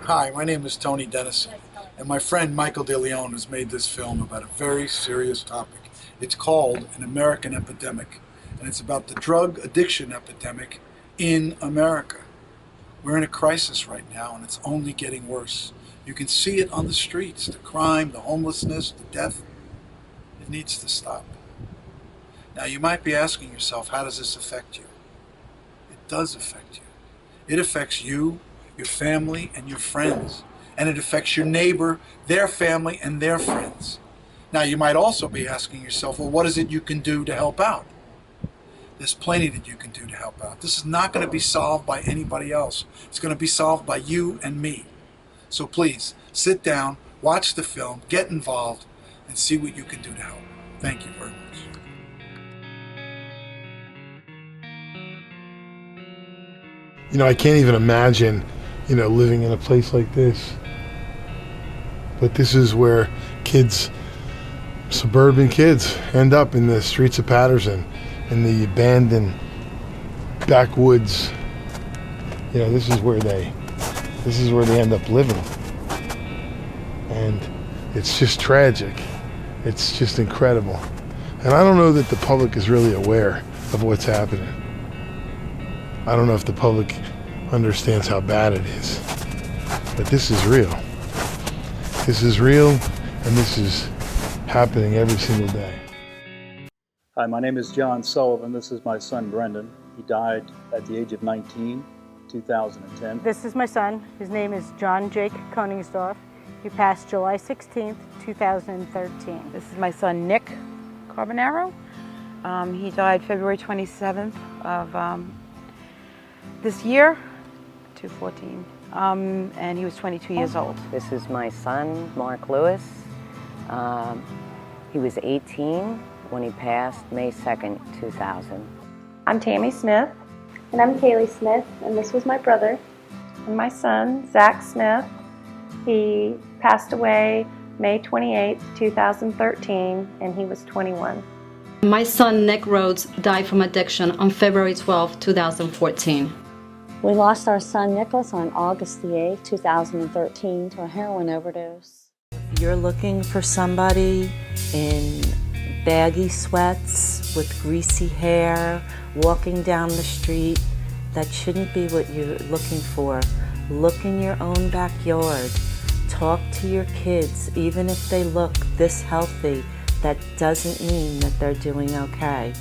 Hi, my name is Tony Dennis, and my friend Michael DeLeon has made this film about a very serious topic. It's called An American Epidemic, and it's about the drug addiction epidemic in America. We're in a crisis right now, and it's only getting worse. You can see it on the streets, the crime, the homelessness, the death. It needs to stop. Now, you might be asking yourself, how does this affect you? It does affect you. It affects you, your family, and your friends. And it affects your neighbor, their family, and their friends. Now, you might also be asking yourself, well, what is it you can do to help out? There's plenty that you can do to help out. This is not going to be solved by anybody else. It's going to be solved by you and me. So please, sit down, watch the film, get involved, and see what you can do to help. Thank you very much. I can't even imagine, living in a place like this. But this is where suburban kids end up in the streets of Patterson, in the abandoned backwoods. This is where they end up living. And it's just tragic. It's just incredible. And I don't know that the public is really aware of what's happening. I don't know if the public understands how bad it is. But this is real. This is real, and this is happening every single day. Hi, my name is John Sullivan. This is my son, Brendan. He died at the age of 19, 2010. This is my son. His name is John Jake Koningsdorf. He passed July 16th, 2013. This is my son, Nick Carbonaro. He died February 27th of this year, 2014, and he was 22 years old. This is my son, Mark Lewis. He was 18 when he passed May 2nd, 2000. I'm Tammy Smith. And I'm Kaylee Smith, and this was my brother. And my son, Zach Smith. He passed away May 28th, 2013, and he was 21. My son, Nick Rhodes, died from addiction on February 12, 2014. We lost our son, Nicholas, on August the 8th, 2013, to a heroin overdose. You're looking for somebody in baggy sweats with greasy hair, walking down the street. That shouldn't be what you're looking for. Look in your own backyard. Talk to your kids. Even if they look this healthy, that doesn't mean that they're doing okay.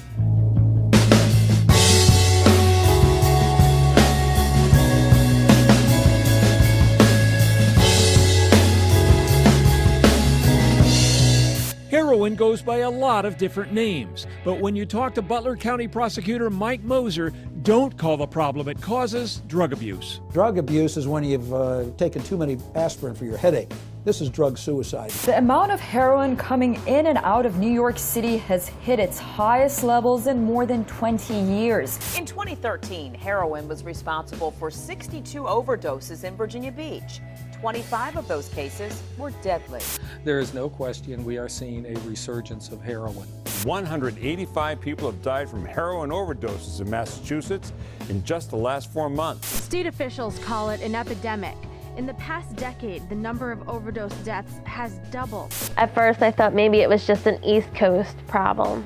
Heroin goes by a lot of different names, but when you talk to Butler County Prosecutor Mike Moser, don't call the problem it causes drug abuse. Drug abuse is when you've taken too many aspirin for your headache. This is drug suicide. The amount of heroin coming in and out of New York City has hit its highest levels in more than 20 years. In 2013, heroin was responsible for 62 overdoses in Virginia Beach. 25 of those cases were deadly. There is no question we are seeing a resurgence of heroin. 185 people have died from heroin overdoses in Massachusetts in just the last 4 months. State officials call it an epidemic. In the past decade, the number of overdose deaths has doubled. At first, I thought maybe it was just an East Coast problem,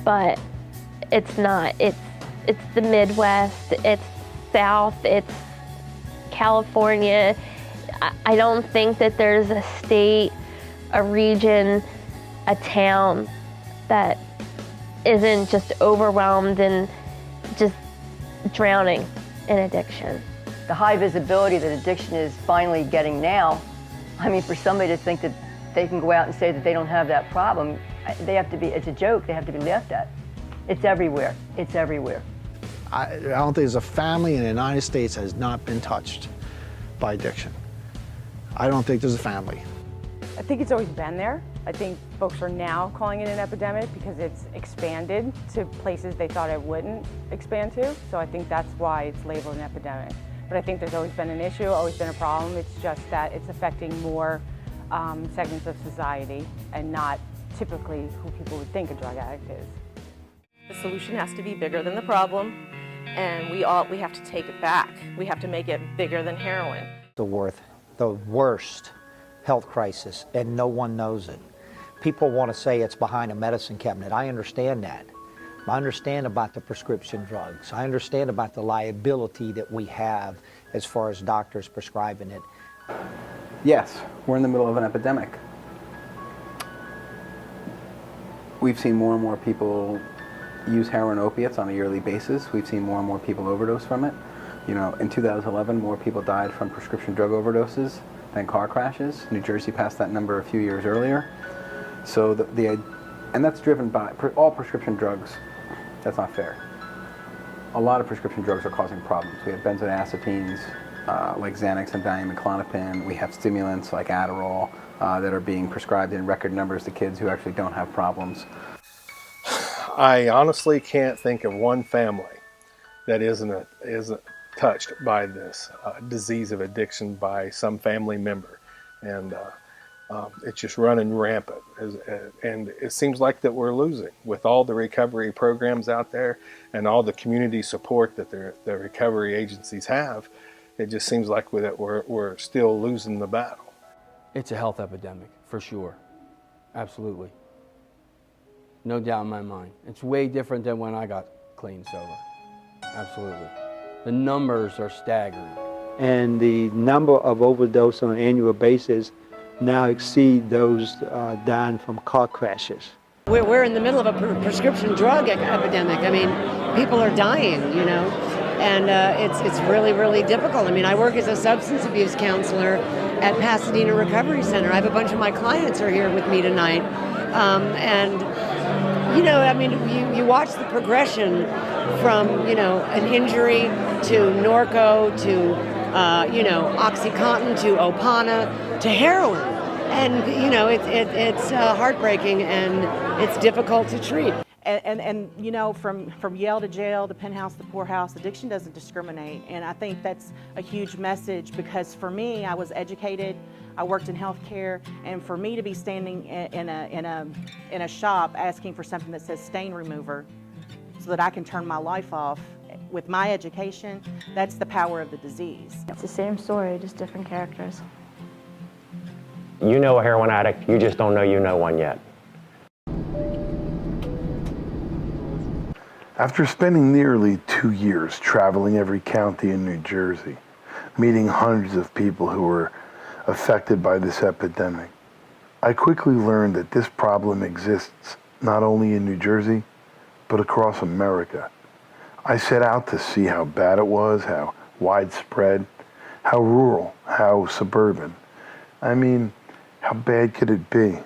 but it's not. It's the Midwest, it's South, it's California. I don't think that there's a state, a region, a town that isn't just overwhelmed and just drowning in addiction. The high visibility that addiction is finally getting now, I mean, for somebody to think that they can go out and say that they don't have that problem, it's a joke, they have to be laughed at. It's everywhere, it's everywhere. I don't think there's a family in the United States that has not been touched by addiction. I don't think there's a family. I think it's always been there. I think folks are now calling it an epidemic because it's expanded to places they thought it wouldn't expand to. So I think that's why it's labeled an epidemic. But I think there's always been an issue, always been a problem. It's just that it's affecting more segments of society and not typically who people would think a drug addict is. The solution has to be bigger than the problem, and we have to take it back. We have to make it bigger than heroin. The worth the worst health crisis, and no one knows it. People want to say it's behind a medicine cabinet. I understand that. I understand about the prescription drugs. I understand about the liability that we have as far as doctors prescribing it. Yes, we're in the middle of an epidemic. We've seen more and more people use heroin opiates on a yearly basis. We've seen more and more people overdose from it. You know, in 2011, more people died from prescription drug overdoses than car crashes. New Jersey passed that number a few years earlier. So and that's driven by all prescription drugs. That's not fair. A lot of prescription drugs are causing problems. We have benzodiazepines like Xanax and Valium and Klonopin. We have stimulants like Adderall that are being prescribed in record numbers to kids who actually don't have problems. I honestly can't think of one family that isn't touched by this disease of addiction by some family member, and it's just running rampant. And it seems like that we're losing with all the recovery programs out there and all the community support that the recovery agencies have. It just seems like we're still losing the battle. It's a health epidemic, for sure. Absolutely. No doubt in my mind. It's way different than when I got clean sober. Absolutely. The numbers are staggering. And the number of overdose on an annual basis now exceed those dying from car crashes. We're in the middle of a prescription drug epidemic. I mean, people are dying, you know, and it's really, really difficult. I mean, I work as a substance abuse counselor at Pasadena Recovery Center. I have a bunch of my clients are here with me tonight. And, you know, I mean, you watch the progression from, you know, an injury to Norco to, you know, OxyContin to Opana to heroin. And, you know, it's heartbreaking and it's difficult to treat. And you know, from Yale to jail, the penthouse, the poorhouse, addiction doesn't discriminate. And I think that's a huge message, because for me, I was educated, I worked in healthcare, and for me to be standing in a shop asking for something that says stain remover so that I can turn my life off with my education, that's the power of the disease. It's the same story, just different characters. You know a heroin addict, you just don't know you know one yet. After spending nearly 2 years traveling every county in New Jersey, meeting hundreds of people who were affected by this epidemic, I quickly learned that this problem exists not only in New Jersey, but across America. I set out to see how bad it was, how widespread, how rural, how suburban. I mean, how bad could it be?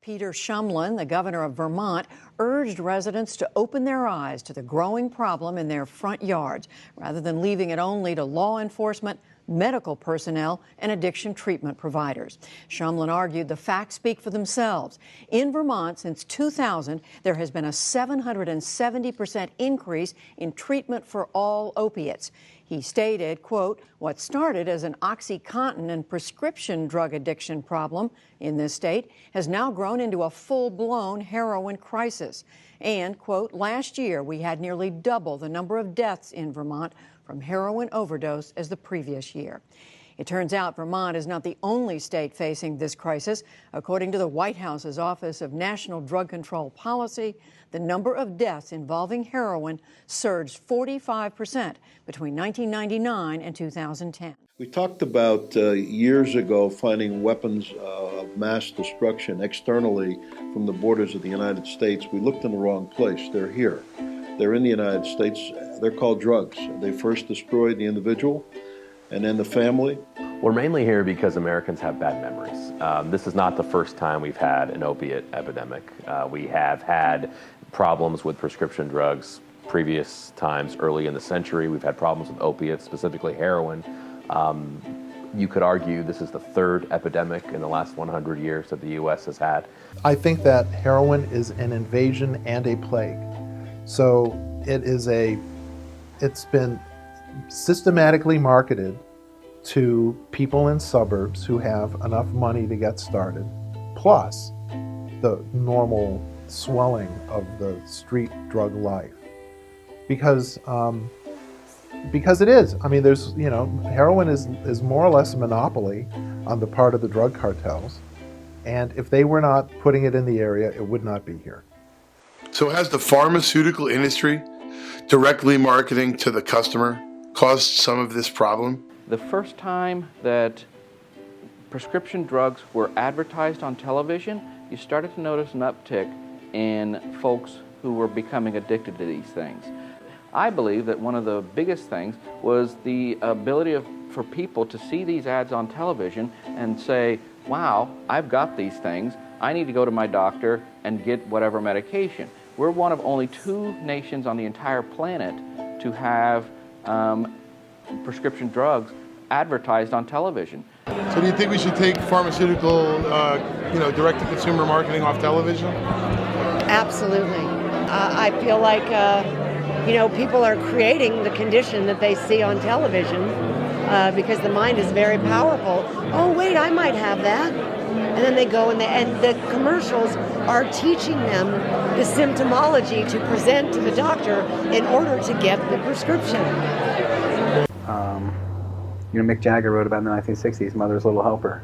Peter Shumlin, the governor of Vermont, urged residents to open their eyes to the growing problem in their front yards, rather than leaving it only to law enforcement, medical personnel, and addiction treatment providers. Shumlin argued the facts speak for themselves. In Vermont, since 2000, there has been a 770% increase in treatment for all opiates. He stated, quote, what started as an OxyContin and prescription drug addiction problem in this state has now grown into a full-blown heroin crisis. And, quote, last year we had nearly double the number of deaths in Vermont from heroin overdose as the previous year. It turns out Vermont is not the only state facing this crisis. According to the White House's Office of National Drug Control Policy, the number of deaths involving heroin surged 45% between 1999 and 2010. We talked about years ago finding weapons of mass destruction externally from the borders of the United States. We looked in the wrong place. They're here. They're in the United States. They're called drugs. They first destroyed the individual and then the family. We're mainly here because Americans have bad memories. This is not the first time we've had an opiate epidemic. We have had problems with prescription drugs previous times early in the century. We've had problems with opiates, specifically heroin. You could argue this is the third epidemic in the last 100 years that the U.S. has had. I think that heroin is an invasion and a plague. So it's been systematically marketed to people in suburbs who have enough money to get started, plus the normal swelling of the street drug life. Because Because it is. I mean, there's, heroin is more or less a monopoly on the part of the drug cartels. And if they were not putting it in the area, it would not be here. So has the pharmaceutical industry directly marketing to the customer caused some of this problem? The first time that prescription drugs were advertised on television, you started to notice an uptick in folks who were becoming addicted to these things. I believe that one of the biggest things was the ability for people to see these ads on television and say, wow, I've got these things, I need to go to my doctor and get whatever medication. We're one of only 2 nations on the entire planet to have prescription drugs advertised on television. So do you think we should take pharmaceutical, direct-to-consumer marketing off television? Absolutely. I feel like, people are creating the condition that they see on television because the mind is very powerful. Oh, wait, I might have that. And then they go and the commercials are teaching them the symptomology to present to the doctor in order to get the prescription. Mick Jagger wrote about in the 1960s, Mother's Little Helper.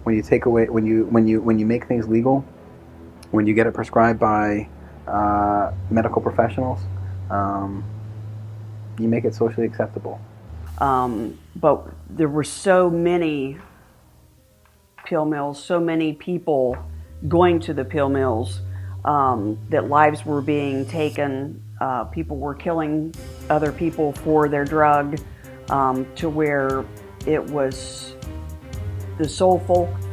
When you take away, when you make things legal, when you get it prescribed by medical professionals, you make it socially acceptable. But there were so many pill mills, so many people going to the pill mills, that lives were being taken, people were killing other people for their drug, to where it was the sole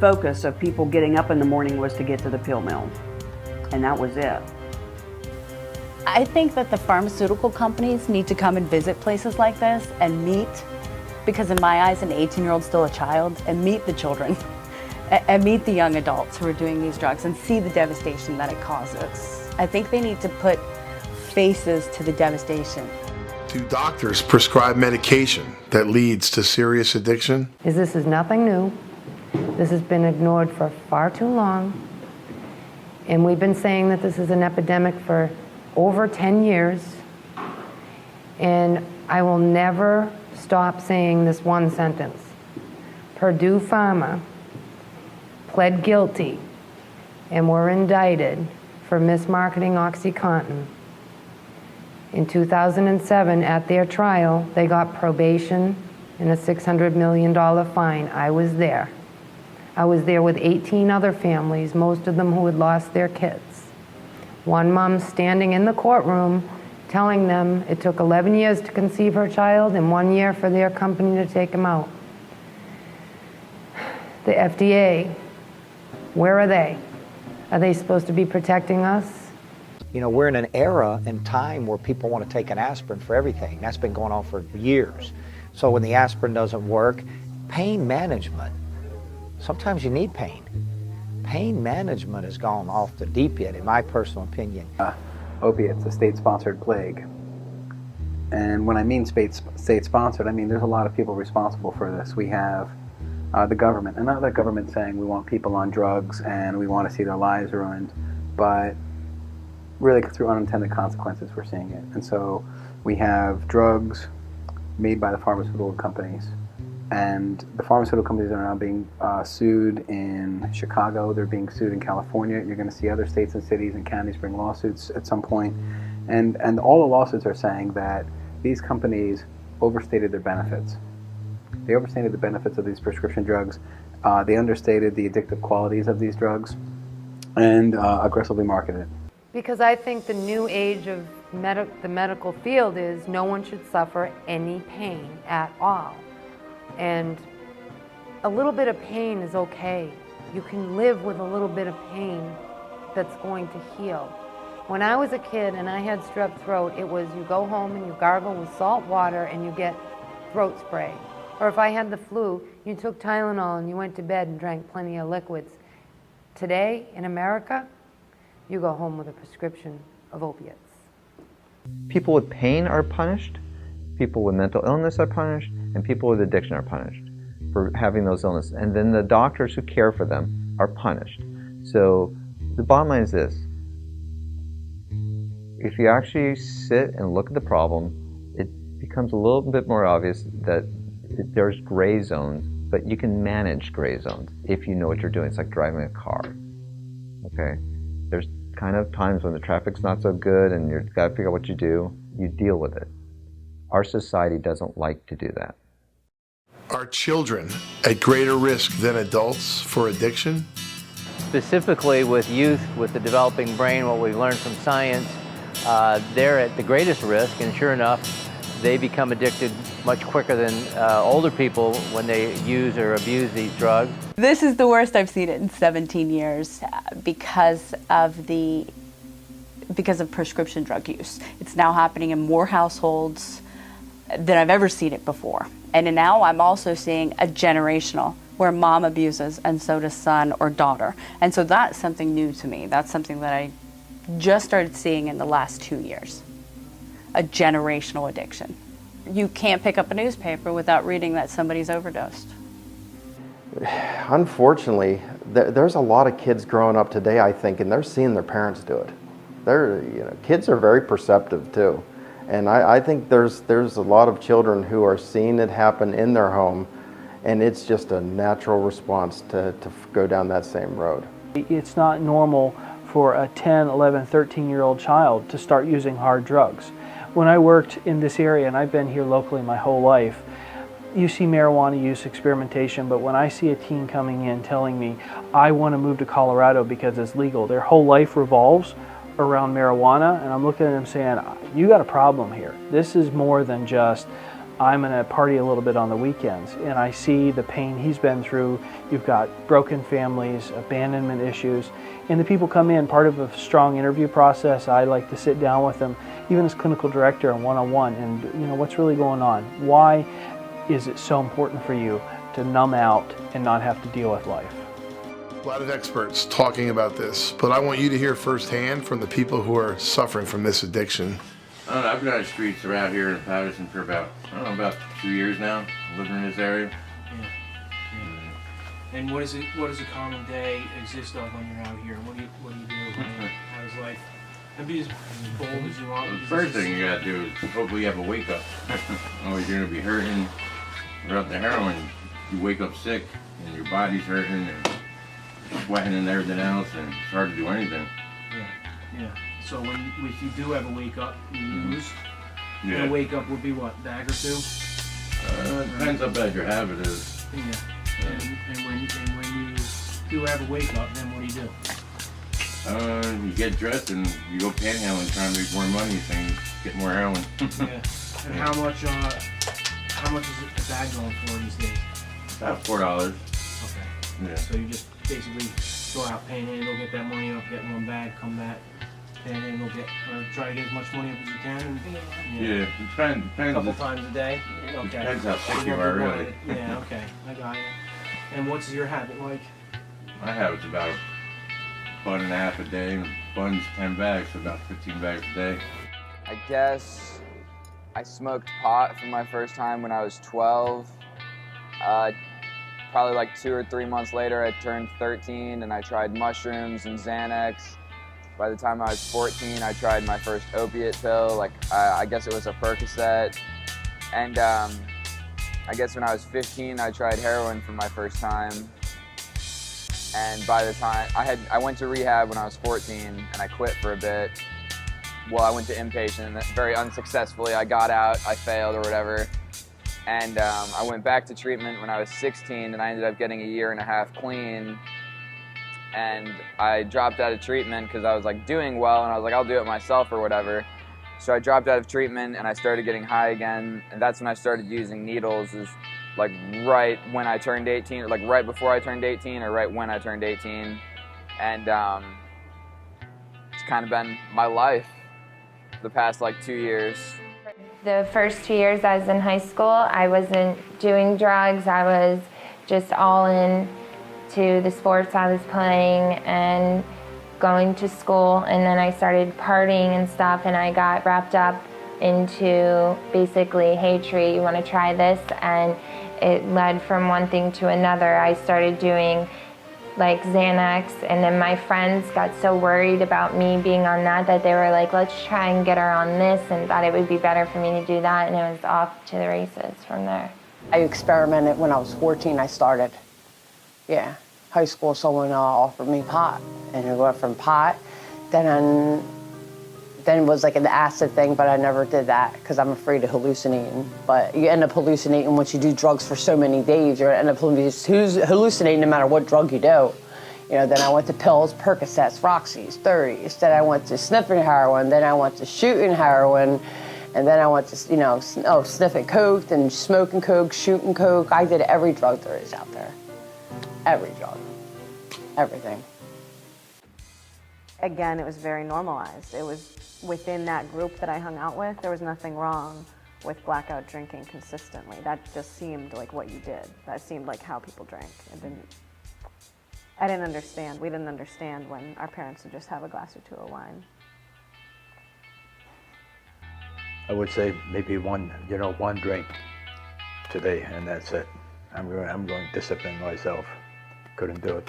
focus of people getting up in the morning was to get to the pill mill, and that was it. I think that the pharmaceutical companies need to come and visit places like this and meet, because in my eyes, an 18-year-old's still a child, and meet the children and meet the young adults who are doing these drugs and see the devastation that it causes. I think they need to put faces to the devastation. Do doctors prescribe medication that leads to serious addiction? This is nothing new. This has been ignored for far too long. And we've been saying that this is an epidemic for over 10 years. And I will never stop saying this one sentence. Purdue Pharma pled guilty and were indicted for mismarketing OxyContin. In 2007, at their trial, they got probation and a $600 million fine. I was there. I was there with 18 other families, most of them who had lost their kids. One mom standing in the courtroom telling them it took 11 years to conceive her child and 1 year for their company to take him out. The FDA, where are they? Are they supposed to be protecting us? We're in an era and time where people want to take an aspirin for everything. That's been going on for years. So when the aspirin doesn't work, pain management. Sometimes you need pain. Pain management has gone off the deep end, in my personal opinion. Opiates, a state-sponsored plague. And when I mean state-sponsored, I mean there's a lot of people responsible for this. We have the government, and not the government saying we want people on drugs and we want to see their lives ruined, but really through unintended consequences we're seeing it. And so we have drugs made by the pharmaceutical companies, and the pharmaceutical companies are now being sued in Chicago, they're being sued in California. You're going to see other states and cities and counties bring lawsuits at some point, and all the lawsuits are saying that these companies overstated their benefits. They overstated the benefits of these prescription drugs, they understated the addictive qualities of these drugs, and aggressively marketed it. Because I think the new age of the medical field is no one should suffer any pain at all. And a little bit of pain is okay. You can live with a little bit of pain that's going to heal. When I was a kid and I had strep throat, it was you go home and you gargle with salt water and you get throat spray. Or if I had the flu, you took Tylenol and you went to bed and drank plenty of liquids. Today, in America, you go home with a prescription of opiates. People with pain are punished, people with mental illness are punished, and people with addiction are punished for having those illnesses. And then the doctors who care for them are punished. So the bottom line is this. If you actually sit and look at the problem, becomes a little bit more obvious that there's gray zones, but you can manage gray zones if you know what you're doing. It's like driving a car, okay? There's kind of times when the traffic's not so good and you've got to figure out what you do. You deal with it. Our society doesn't like to do that. Are children at greater risk than adults for addiction? Specifically with youth, with the developing brain, what we've learned from science, they're at the greatest risk, and sure enough, they become addicted much quicker than older people when they use or abuse these drugs. This is the worst I've seen it in 17 years because of prescription drug use. It's now happening in more households than I've ever seen it before. And now I'm also seeing a generational, where mom abuses and so does son or daughter. And so that's something new to me. That's something that I just started seeing in the last 2 years. A generational addiction. You can't pick up a newspaper without reading that somebody's overdosed. Unfortunately, there's a lot of kids growing up today, I think, and they're seeing their parents do it. Kids are very perceptive too. And I think there's a lot of children who are seeing it happen in their home, and it's just a natural response to go down that same road. It's not normal for a 10, 11, 13-year-old child to start using hard drugs. When I worked in this area, and I've been here locally my whole life, you see marijuana use, experimentation, but when I see a teen coming in telling me, I want to move to Colorado because it's legal, their whole life revolves around marijuana, and I'm looking at them saying, you got a problem here. This is more than just, I'm going to party a little bit on the weekends. And I see the pain he's been through. You've got broken families, abandonment issues, and the people come in. Part of a strong interview process, I like to sit down with them, even as clinical director and one-on-one, and what's really going on? Why is it so important for you to numb out and not have to deal with life? A lot of experts talking about this, but I want you to hear firsthand from the people who are suffering from this addiction. I don't know, I've been on the streets around here in Patterson for about 2 years now, living in this area. Yeah. And what does a common day exist of when you're out here? What do you do? How does life? And be as bold as you want. The first thing you gotta do is hopefully you have a wake up. Or you're gonna be hurting. Without the heroin, you wake up sick and your body's hurting and sweating and everything else, and it's hard to do anything. Yeah. So if you do have a wake up, you use. Yeah. And a wake up would be what, bag or two? Depends how bad your habit is. Yeah. And when you do have a wake up, then what do you do? You get dressed and you go panhandling, trying to make more money, so you get more heroin. Yeah. And how much is a bag going for these days? About $4. Okay. Yeah. So you just basically go out, panhandle, get that money up, get one bag, come back, panhandle, try to get as much money up as you can. And, Yeah, it depends. A couple times a day. Okay. Depends how sick you are, really. Yeah. Okay. I got you. And what's your habit like? My habit's about a bun and a half a day, and bun's 10 bags, so about 15 bags a day. I guess I smoked pot for my first time when I was 12. Probably like 2 or 3 months later, I turned 13 and I tried mushrooms and Xanax. By the time I was 14, I tried my first opiate pill, I guess it was a Percocet. And I guess when I was 15, I tried heroin for my first time. And by the time, I went to rehab when I was 14 and I quit for a bit. Well, I went to inpatient very unsuccessfully. I got out, I failed or whatever. And I went back to treatment when I was 16 and I ended up getting a 1.5 years clean. And I dropped out of treatment because I was doing well and I was like, I'll do it myself or whatever. So I dropped out of treatment and I started getting high again. And that's when I started using needles, is right when I turned 18, or right before I turned 18 or right when I turned 18. And it's kind of been my life the past 2 years. The first 2 years I was in high school, I wasn't doing drugs. I was just all in to the sports I was playing and going to school. And then I started partying and stuff, and I got wrapped up into basically, hey Tree, you want to try this? And it led from one thing to another. I started doing like Xanax, and then my friends got so worried about me being on that they were like, let's try and get her on this, and thought it would be better for me to do that, and it was off to the races from there. I experimented when I was 14, I started. Yeah, high school, someone offered me pot, and it went from pot, then it was like an acid thing, but I never did that because I'm afraid of hallucinating. But you end up hallucinating once you do drugs for so many days. You're gonna end up hallucinating no matter what drug you do. You know, then I went to pills, Percocets, Roxys, 30s. Then I went to sniffing heroin. Then I went to shooting heroin. And then I went to, sniffing coke, then smoking coke, shooting coke. I did every drug there is out there. Every drug. Everything. Again, it was very normalized. It was within that group that I hung out with. There was nothing wrong with blackout drinking consistently. That just seemed like what you did. That seemed like how people drank. I didn't understand. We didn't understand when our parents would just have a glass or two of wine. I would say maybe one drink today, and that's it. I'm going to discipline myself. Couldn't do it.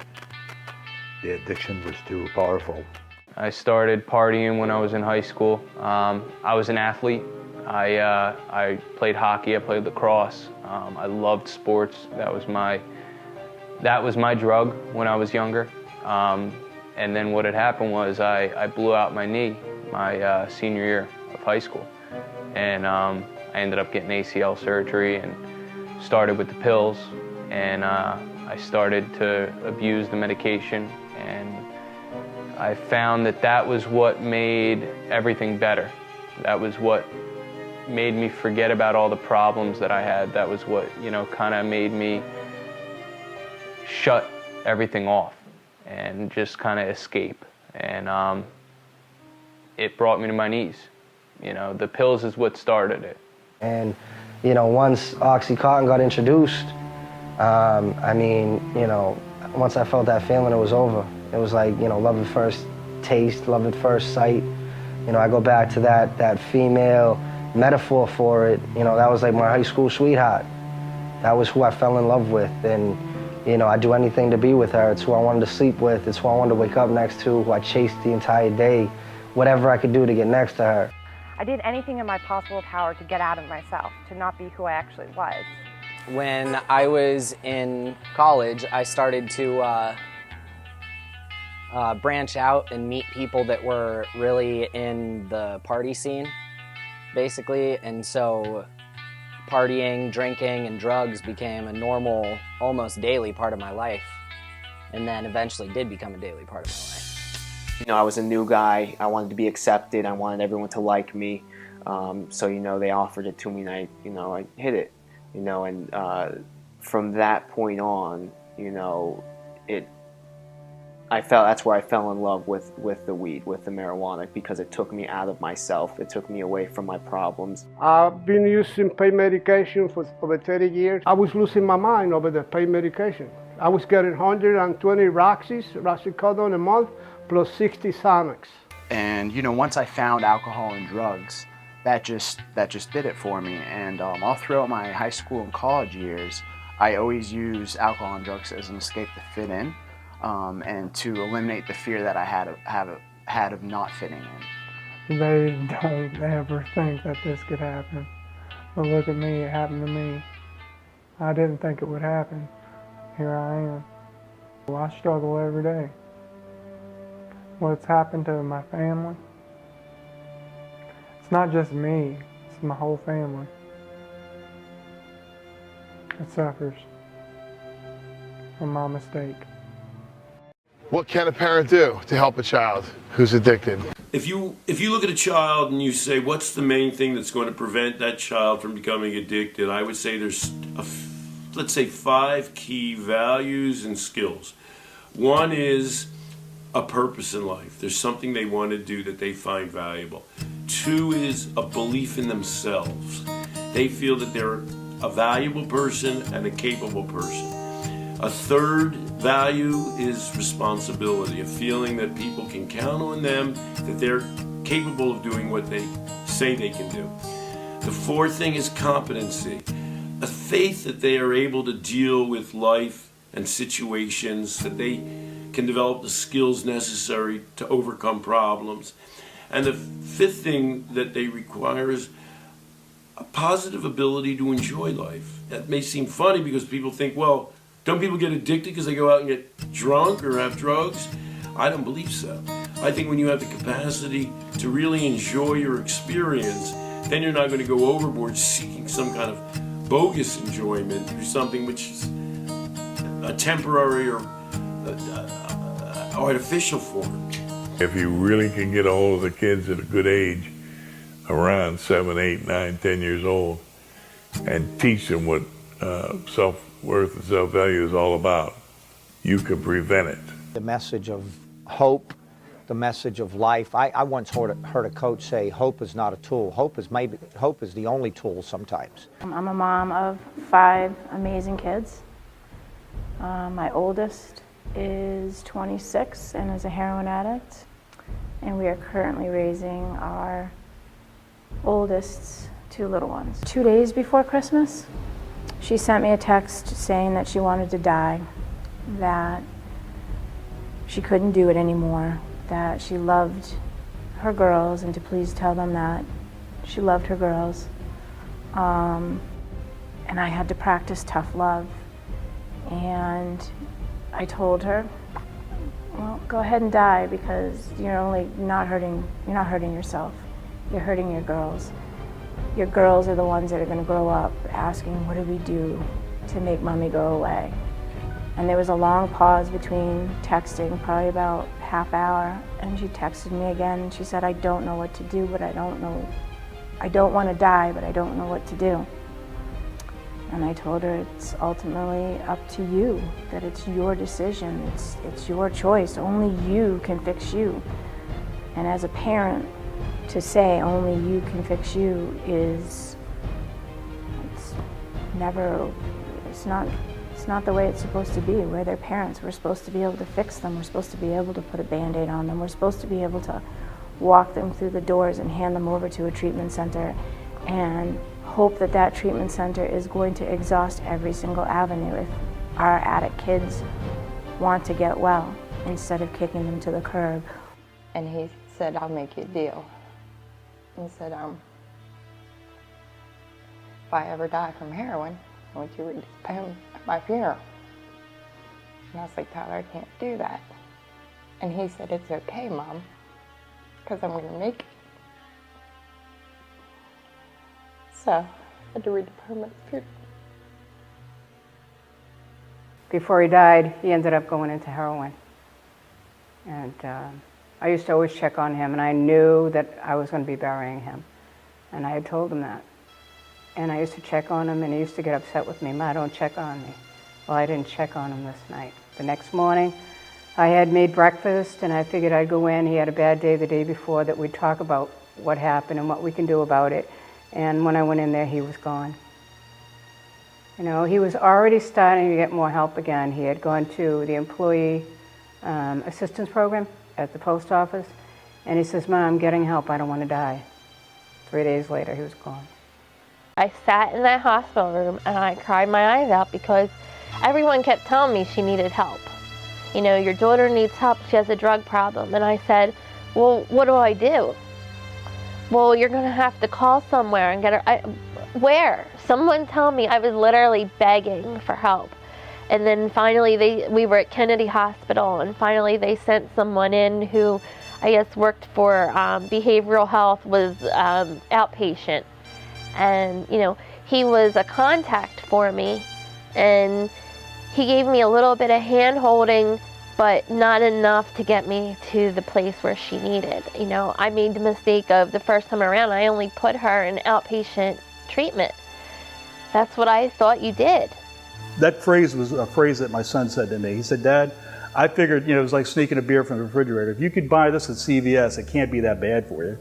The addiction was too powerful. I started partying when I was in high school. I was an athlete. I played hockey. I played lacrosse. I loved sports. That was my drug when I was younger. And then what had happened was I blew out my knee my senior year of high school. And I ended up getting ACL surgery and started with the pills. And I started to abuse the medication. And I found that was what made everything better. That was what made me forget about all the problems that I had. That was what, kind of made me shut everything off and just kind of escape. And it brought me to my knees. The pills is what started it. And, once OxyContin got introduced, once I felt that feeling, it was over. It was like, love at first taste, love at first sight. I go back to that female metaphor for it. That was like my high school sweetheart. That was who I fell in love with. And, I'd do anything to be with her. It's who I wanted to sleep with. It's who I wanted to wake up next to, who I chased the entire day, whatever I could do to get next to her. I did anything in my possible power to get out of myself, to not be who I actually was. When I was in college, I started to branch out and meet people that were really in the party scene, basically. And so partying, drinking, and drugs became a normal, almost daily part of my life. And then eventually did become a daily part of my life. I was a new guy. I wanted to be accepted. I wanted everyone to like me. So they offered it to me, and I hit it. And from that point on, that's where I fell in love with the weed, with the marijuana, because it took me out of myself. It took me away from my problems. I've been using pain medication for over 30 years. I was losing my mind over the pain medication. I was getting 120 Roxycodone a month, plus 60 Xanax. And once I found alcohol and drugs, that just did it for me. And all throughout my high school and college years, I always used alcohol and drugs as an escape to fit in, and to eliminate the fear that I had of not fitting in. They don't ever think that this could happen. But look at me, it happened to me. I didn't think it would happen. Here I am. I struggle every day. What's happened to my family? It's not just me, it's my whole family. It suffers from my mistake. What can a parent do to help a child who's addicted? If you look at a child and you say, what's the main thing that's going to prevent that child from becoming addicted, I would say there's, let's say, 5 key values and skills. One is a purpose in life. There's something they want to do that they find valuable. 2 is a belief in themselves. They feel that they're a valuable person and a capable person. A 3rd value is responsibility, a feeling that people can count on them, that they're capable of doing what they say they can do. The 4th thing is competency, a faith that they are able to deal with life and situations, that they can develop the skills necessary to overcome problems. And the fifth thing that they require is a positive ability to enjoy life. That may seem funny because people think, well, don't people get addicted because they go out and get drunk or have drugs? I don't believe so. I think when you have the capacity to really enjoy your experience, then you're not going to go overboard seeking some kind of bogus enjoyment through something which is a temporary or artificial form. If you really can get a hold of the kids at a good age, around 7, 8, 9, 10 years old, and teach them what self-worth and self-value is all about, you can prevent it. The message of hope, the message of life. I once heard a coach say, hope is not a tool. Hope is the only tool sometimes. I'm a mom of 5 amazing kids. My oldest is 26 and is a heroin addict, and we are currently raising our oldest's 2 little ones. 2 days before Christmas, she sent me a text saying that she wanted to die, that she couldn't do it anymore, that she loved her girls, and to please tell them that she loved her girls. And I had to practice tough love. And I told her, well, go ahead and die, because you're not hurting yourself. You're hurting your girls. Your girls are the ones that are going to grow up asking, what do we do to make mommy go away? And there was a long pause between texting, probably about half hour, and she texted me again, and she said, I don't know what to do, but I don't want to die, but I don't know what to do. And I told her it's ultimately up to you, that it's your decision, it's your choice, only you can fix you. And as a parent, to say only you can fix you it's not the way it's supposed to be. We're their parents. We're supposed to be able to fix them. We're supposed to be able to put a Band-Aid on them. We're supposed to be able to walk them through the doors and hand them over to a treatment center and hope that that treatment center is going to exhaust every single avenue if our addict kids want to get well, instead of kicking them to the curb. And he said, I'll make you a deal. He said, if I ever die from heroin, I want you to read this poem at my funeral. And I was like, Tyler, I can't do that. And he said, it's okay, Mom, because I'm going to make it. So I had to read the poem at the funeral. Before he died, he ended up going into heroin. And I used to always check on him, and I knew that I was going to be burying him. And I had told him that. And I used to check on him, and he used to get upset with me. Ma, don't check on me. Well, I didn't check on him this night. The next morning, I had made breakfast, and I figured I'd go in. He had a bad day the day before, that we'd talk about what happened and what we can do about it. And when I went in there, he was gone. You know, he was already starting to get more help again. He had gone to the employee assistance program at the post office, and he says, Mom, I'm getting help. I don't want to die. 3 days later, he was gone. I sat in that hospital room and I cried my eyes out because everyone kept telling me she needed help. You know, your daughter needs help. She has a drug problem. And I said, well, what do I do? Well, you're going to have to call somewhere and get her. Where? Someone tell me. I was literally begging for help. And then finally, we were at Kennedy Hospital, and finally they sent someone in who I guess worked for behavioral health, was outpatient. And, you know, he was a contact for me, and he gave me a little bit of hand-holding, but not enough to get me to the place where she needed. You know, I made the mistake of the first time around, I only put her in outpatient treatment. That's what I thought you did. That phrase was a phrase that my son said to me. He said, Dad, I figured, you know, it was like sneaking a beer from the refrigerator. If you could buy this at CVS, it can't be that bad for you.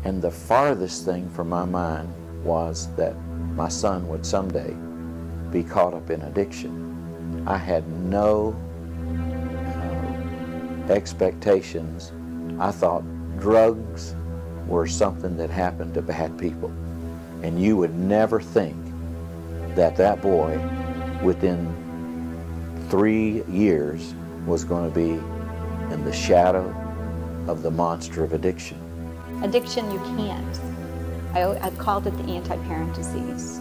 And the farthest thing from my mind was that my son would someday be caught up in addiction. I had no expectations. I thought drugs were something that happened to bad people. And you would never think that that boy, within 3 years was going to be in the shadow of the monster of addiction. Addiction, you can't. I've called it the anti-parent disease.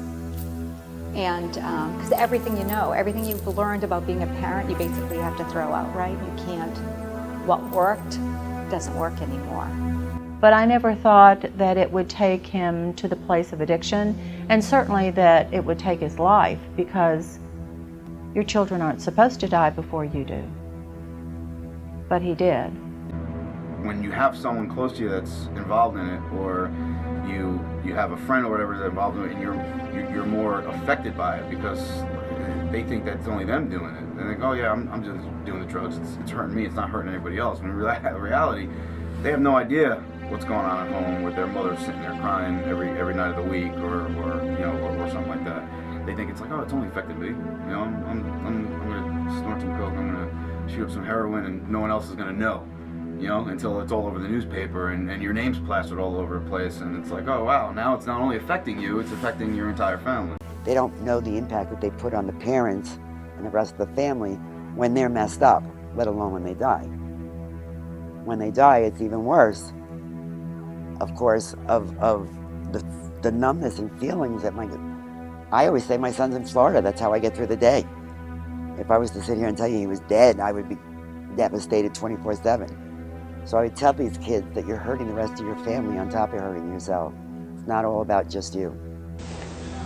And because everything you know, everything you've learned about being a parent, you basically have to throw out, right? You can't, what worked doesn't work anymore. But I never thought that it would take him to the place of addiction, and certainly that it would take his life, because your children aren't supposed to die before you do. But he did. When you have someone close to you that's involved in it, or you have a friend or whatever that's involved in it, and you're more affected by it because they think that's only them doing it. They think, oh yeah, I'm just doing the drugs. It's hurting me. It's not hurting anybody else. When in reality, they have no idea what's going on at home with their mother sitting there crying every night of the week, or something like that. They think it's like, oh, it's only affected me. I'm gonna snort some coke. I'm gonna shoot up some heroin, and no one else is gonna know. Until it's all over the newspaper and your name's plastered all over the place, and it's like, oh wow, now it's not only affecting you, it's affecting your entire family. They don't know the impact that they put on the parents and the rest of the family when they're messed up, let alone when they die. When they die, it's even worse, of course, of the numbness and feelings that I always say my son's in Florida, that's how I get through the day. If I was to sit here and tell you he was dead, I would be devastated 24/7. So I would tell these kids that you're hurting the rest of your family on top of hurting yourself. It's not all about just you.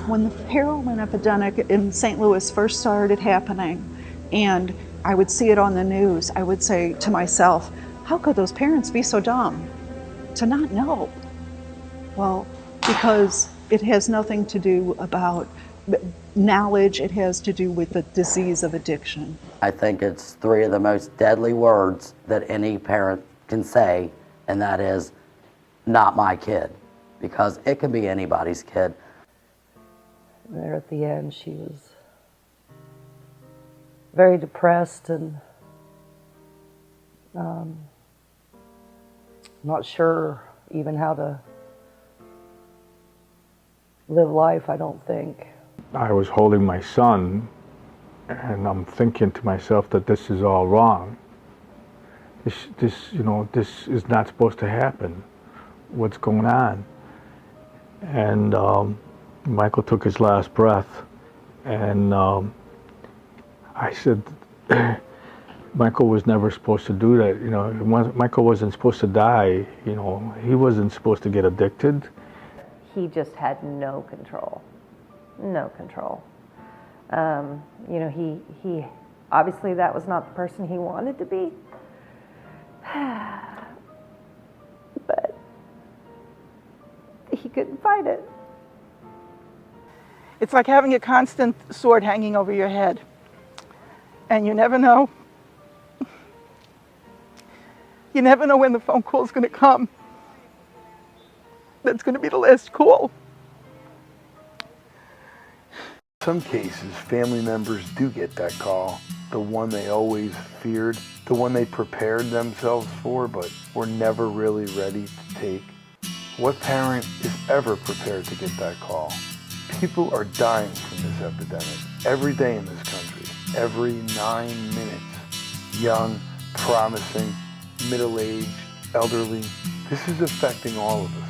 When the heroin epidemic in St. Louis first started happening, and I would see it on the news, I would say to myself, how could those parents be so dumb to not know? Well, because it has nothing to do about knowledge, it has to do with the disease of addiction. I think it's 3 of the most deadly words that any parent can say, and that is, not my kid, because it can be anybody's kid. There at the end, she was very depressed and not sure even how to live life, I don't think. I was holding my son, and I'm thinking to myself that this is all wrong. This is not supposed to happen. What's going on? And Michael took his last breath, and I said, Michael was never supposed to do that. Michael wasn't supposed to die. He wasn't supposed to get addicted. He just had no control. No control. He obviously that was not the person he wanted to be. But he couldn't fight it. It's like having a constant sword hanging over your head. And you never know. You never know when the phone call's going to come. That's going to be the last call. In some cases, family members do get that call, the one they always feared, the one they prepared themselves for but were never really ready to take. What parent is ever prepared to get that call? People are dying from this epidemic every day in this country, every 9 minutes. Young, promising, middle-aged, elderly. This is affecting all of us.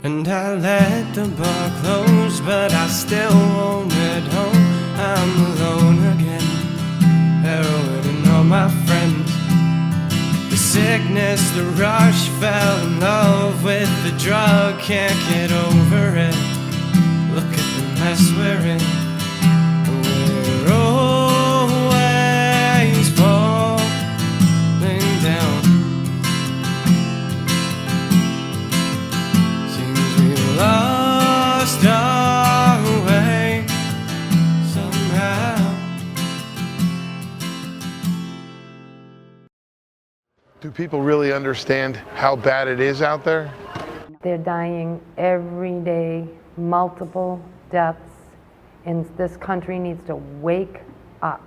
And I let the bar close, but I still won't head home. I'm alone again, heroin and all my friends. The sickness, the rush, fell in love with the drug, can't get over it. Look at the mess we're in. We're always falling down. Lost our way somehow. Do people really understand how bad it is out there? They're dying every day, multiple deaths, and this country needs to wake up.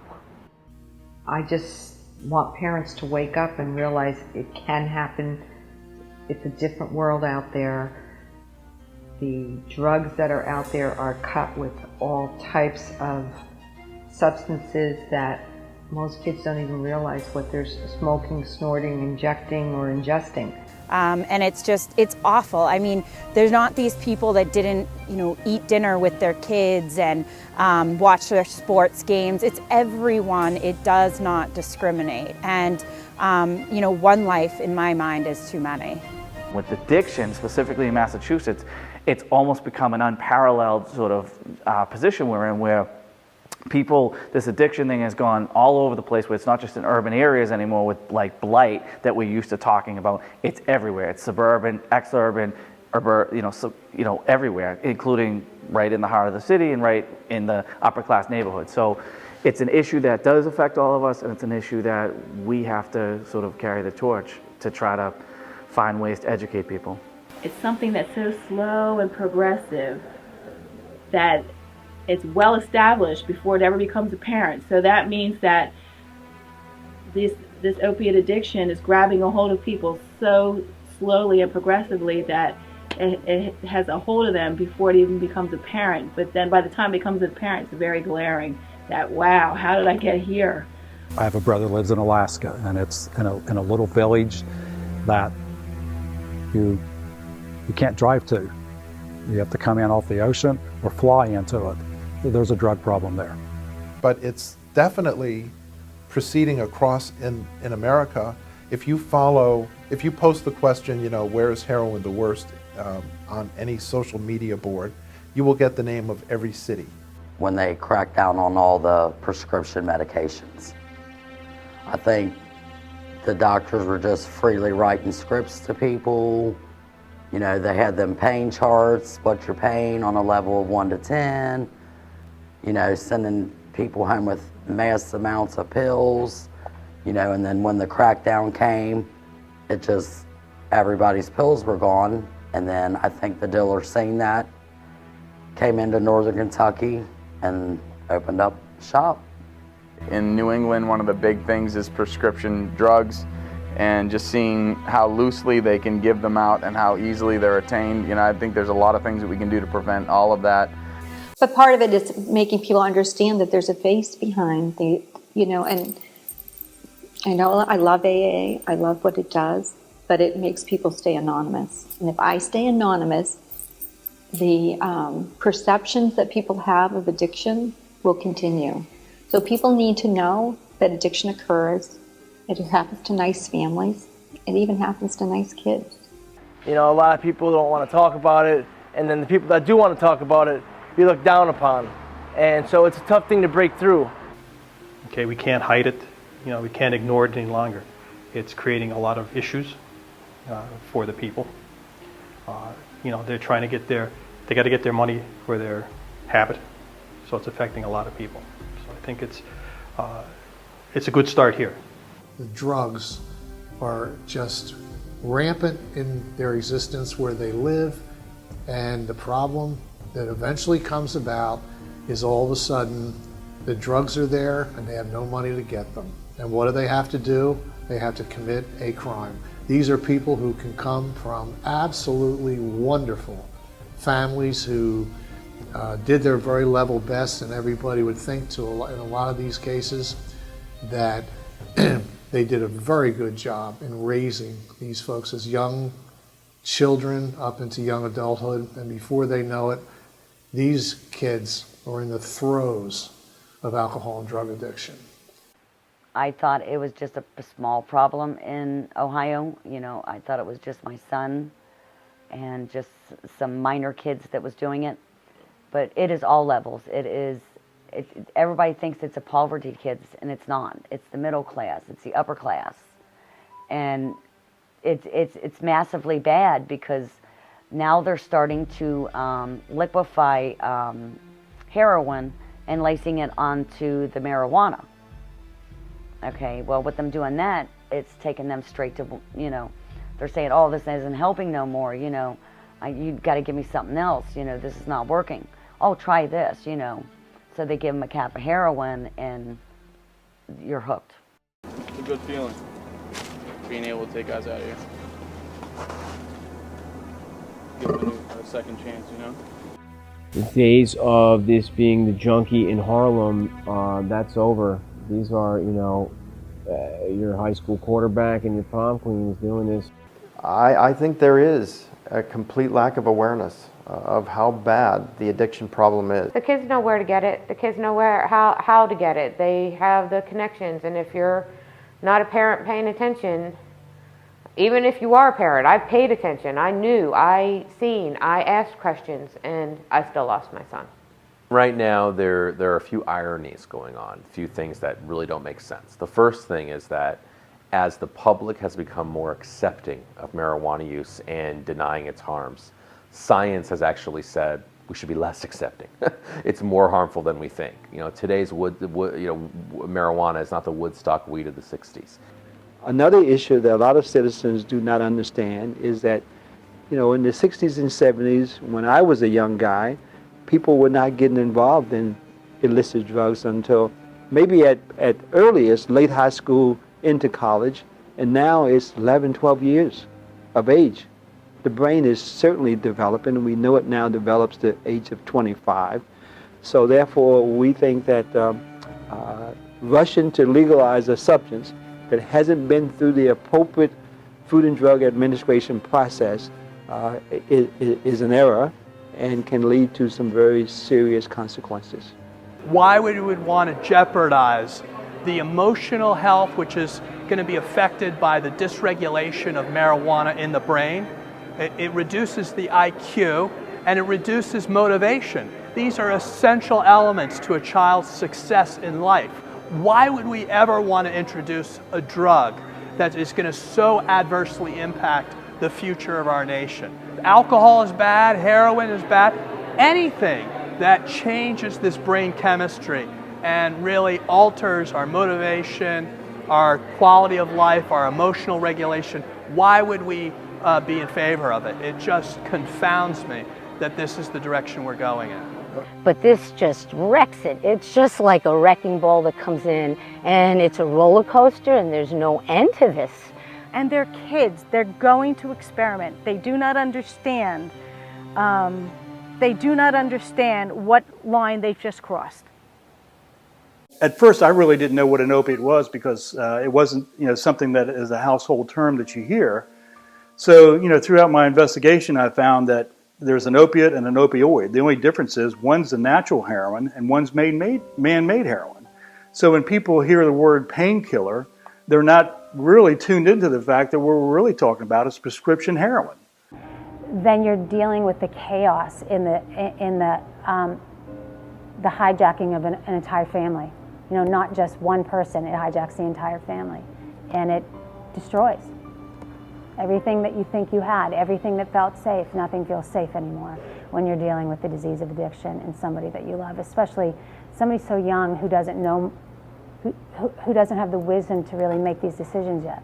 I just want parents to wake up and realize it can happen. It's a different world out there. The drugs that are out there are cut with all types of substances that most kids don't even realize what they're smoking, snorting, injecting, or ingesting. And it's awful. I mean, there's not these people that didn't, eat dinner with their kids and watch their sports games. It's everyone. It does not discriminate. And, one life in my mind is too many. With addiction, specifically in Massachusetts, it's almost become an unparalleled sort of position we're in, where this addiction thing has gone all over the place, where it's not just in urban areas anymore with like blight that we're used to talking about. It's everywhere. It's suburban, exurban, urban, everywhere, including right in the heart of the city and right in the upper class neighborhood. So it's an issue that does affect all of us, and it's an issue that we have to sort of carry the torch to try to find ways to educate people. It's something that's so slow and progressive that it's well established before it ever becomes apparent. So that means that this opiate addiction is grabbing a hold of people so slowly and progressively that it has a hold of them before it even becomes apparent. But then by the time it becomes apparent, it's very glaring that, wow, how did I get here? I have a brother who lives in Alaska, and it's in a little village that you can't drive to. You have to come in off the ocean or fly into it. There's a drug problem there. But it's definitely proceeding across in America. If you post the question, where is heroin the worst on any social media board, you will get the name of every city. When they crack down on all the prescription medications, I think the doctors were just freely writing scripts to people. They had them pain charts, what you're paying on a level of 1 to 10, sending people home with mass amounts of pills, and then when the crackdown came, everybody's pills were gone. And then I think the dealer seen that, came into northern Kentucky and opened up shop. In New England, one of the big things is prescription drugs, and just seeing how loosely they can give them out and how easily they're attained. I think there's a lot of things that we can do to prevent all of that. But part of it is making people understand that there's a face behind and I know I love AA, I love what it does, but it makes people stay anonymous. And if I stay anonymous, the perceptions that people have of addiction will continue. So people need to know that addiction occurs. It happens to nice families. It even happens to nice kids. A lot of people don't want to talk about it, and then the people that do want to talk about it, be looked down upon. And so it's a tough thing to break through. Okay, we can't hide it. We can't ignore it any longer. It's creating a lot of issues for the people. They're trying to they got to get their money for their habit, so it's affecting a lot of people. So I think it's a good start here. The drugs are just rampant in their existence where they live, and the problem that eventually comes about is all of a sudden the drugs are there and they have no money to get them. And what do they have to do? They have to commit a crime. These are people who can come from absolutely wonderful families who did their very level best, and everybody would think in a lot of these cases that they did a very good job in raising these folks as young children up into young adulthood, and before they know it, these kids are in the throes of alcohol and drug addiction. I thought it was just a small problem in Ohio. I thought it was just my son and just some minor kids that was doing it. But it is all levels. Everybody thinks it's a poverty kids, and it's not. It's the middle class. It's the upper class. And it's massively bad because now they're starting to liquefy heroin and lacing it onto the marijuana. Okay, well, with them doing that, it's taking them straight to, they're saying, oh, this isn't helping no more, You got to give me something else, this is not working. Oh, try this, So they give them a cap of heroin and you're hooked. It's a good feeling, being able to take guys out of here. Give them a second chance, The days of this being the junkie in Harlem, that's over. These are, your high school quarterback and your prom queens doing this. I think there is a complete lack of awareness of how bad the addiction problem is. The kids know where to get it. The kids know how to get it. They have the connections, and if you're not a parent paying attention, even if you are a parent, I've paid attention. I knew, I asked questions, and I still lost my son. Right now, there are a few ironies going on, a few things that really don't make sense. The first thing is that as the public has become more accepting of marijuana use and denying its harms, science has actually said we should be less accepting. It's more harmful than we think. Today's marijuana is not the Woodstock weed of the 60s. Another issue that a lot of citizens do not understand is that, in the 60s and 70s, when I was a young guy, people were not getting involved in illicit drugs until maybe at earliest, late high school into college, and now it's 11, 12 years of age. The brain is certainly developing, and we know it now develops to the age of 25. So therefore, we think that rushing to legalize a substance that hasn't been through the appropriate Food and Drug Administration process is an error and can lead to some very serious consequences. Why would we want to jeopardize the emotional health, which is going to be affected by the dysregulation of marijuana in the brain? It reduces the IQ and it reduces motivation. These are essential elements to a child's success in life. Why would we ever want to introduce a drug that is going to so adversely impact the future of our nation? Alcohol is bad, heroin is bad, anything that changes this brain chemistry and really alters our motivation, our quality of life, our emotional regulation, why would we be in favor of it? It just confounds me that this is the direction we're going in. But this just wrecks it. It's just like a wrecking ball that comes in, and it's a roller coaster, and there's no end to this. And they're kids. They're going to experiment. They do not understand. They do not understand what line they've just crossed. At first, I really didn't know what an opiate was because it wasn't, something that is a household term that you hear. So, throughout my investigation, I found that there's an opiate and an opioid. The only difference is one's a natural heroin and one's man-made heroin. So when people hear the word painkiller, they're not really tuned into the fact that what we're really talking about is prescription heroin. Then you're dealing with the chaos in the hijacking of an entire family. Not just one person, it hijacks the entire family. And it destroys. Everything that you think you had, everything that felt safe, nothing feels safe anymore when you're dealing with the disease of addiction and somebody that you love, especially somebody so young who doesn't know, who doesn't have the wisdom to really make these decisions yet.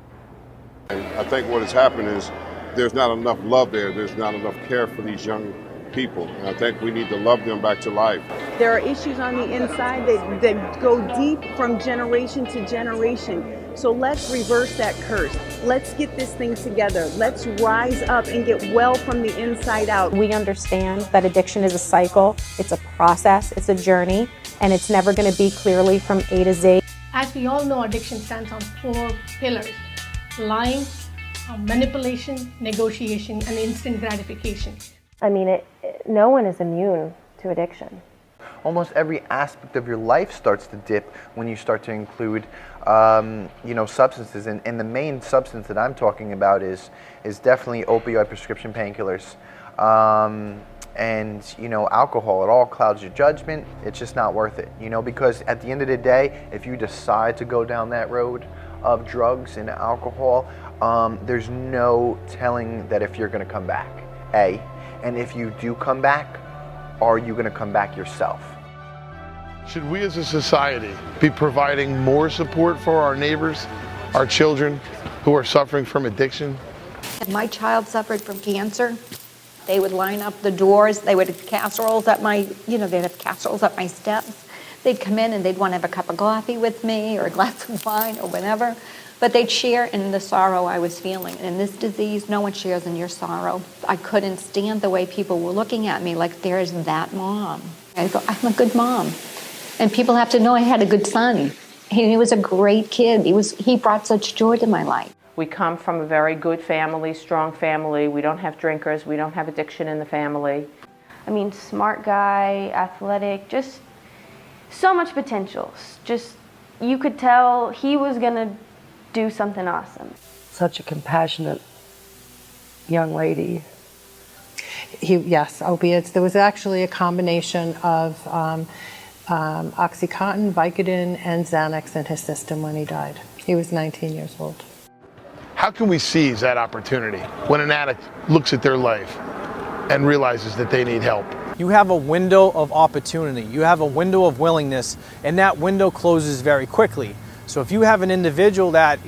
I think what has happened is there's not enough love there. There's not enough care for these young people. And I think we need to love them back to life. There are issues on the inside that go deep from generation to generation. So let's reverse that curse. Let's get this thing together. Let's rise up and get well from the inside out. We understand that addiction is a cycle, it's a process, it's a journey, and it's never going to be clearly from A to Z. As we all know, addiction stands on 4 pillars: lying, manipulation, negotiation, and instant gratification. I mean, no one is immune to addiction. Almost every aspect of your life starts to dip when you start to include, substances. And the main substance that I'm talking about is definitely opioid prescription painkillers. And alcohol. It all clouds your judgment. It's just not worth it, because at the end of the day, if you decide to go down that road of drugs and alcohol, there's no telling that if you're going to come back, A. And if you do come back, are you going to come back yourself? Should we as a society be providing more support for our neighbors, our children who are suffering from addiction? If my child suffered from cancer, They would line up the doors. They would have casseroles at my, they'd have casseroles at my steps. They'd come in and they'd want to have a cup of coffee with me or a glass of wine or whatever. But they'd share in the sorrow I was feeling. In this disease, no one shares in your sorrow. I couldn't stand the way people were looking at me like, there's that mom. I go, I'm a good mom. And people have to know I had a good son. He was a great kid. He brought such joy to my life. We come from a very good family, strong family. We don't have drinkers. We don't have addiction in the family. I mean, smart guy, athletic, just so much potential. Just, you could tell he was going to do something awesome. Such a compassionate young lady. Yes, opiates. There was actually a combination of Oxycontin, Vicodin, and Xanax in his system when he died. He was 19 years old. How can we seize that opportunity when an addict looks at their life and realizes that they need help? You have a window of opportunity. You have a window of willingness, and that window closes very quickly. So if you have an individual that,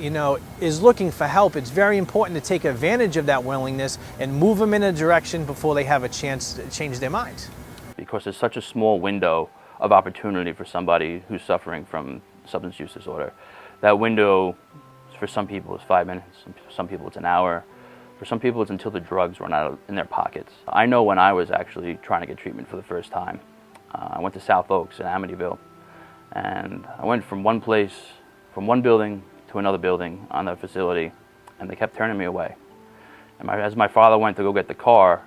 is looking for help, it's very important to take advantage of that willingness and move them in a direction before they have a chance to change their minds. Because there's such a small window of opportunity for somebody who's suffering from substance use disorder. That window, for some people, is 5 minutes. Some people, it's an hour. For some people, it's until the drugs run out in their pockets. I know when I was actually trying to get treatment for the first time, I went to South Oaks in Amityville, and I went from one building to another building on the facility, and they kept turning me away. And as my father went to go get the car,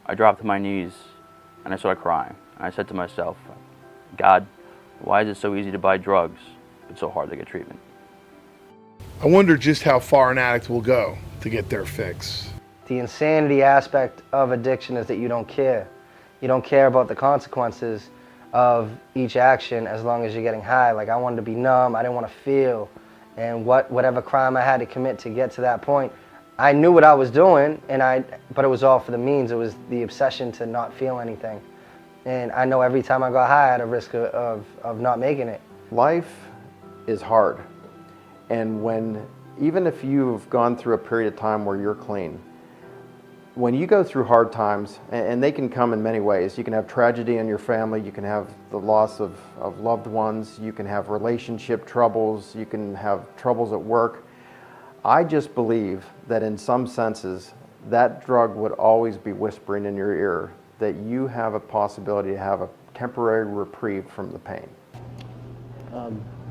I dropped to my knees and I started crying. And I said to myself, God, why is it so easy to buy drugs, but so hard to get treatment? I wonder just how far an addict will go to get their fix. The insanity aspect of addiction is that you don't care. You don't care about the consequences of each action as long as you're getting high. Like, I wanted to be numb, I didn't want to feel. And whatever crime I had to commit to get to that point, I knew what I was doing, but it was all for the means. It was the obsession to not feel anything. And I know every time I got high, I had a risk of not making it. Life is hard. And even if you've gone through a period of time where you're clean, when you go through hard times, and they can come in many ways, you can have tragedy in your family, you can have the loss of loved ones, you can have relationship troubles, you can have troubles at work. I just believe that in some senses, that drug would always be whispering in your ear that you have a possibility to have a temporary reprieve from the pain.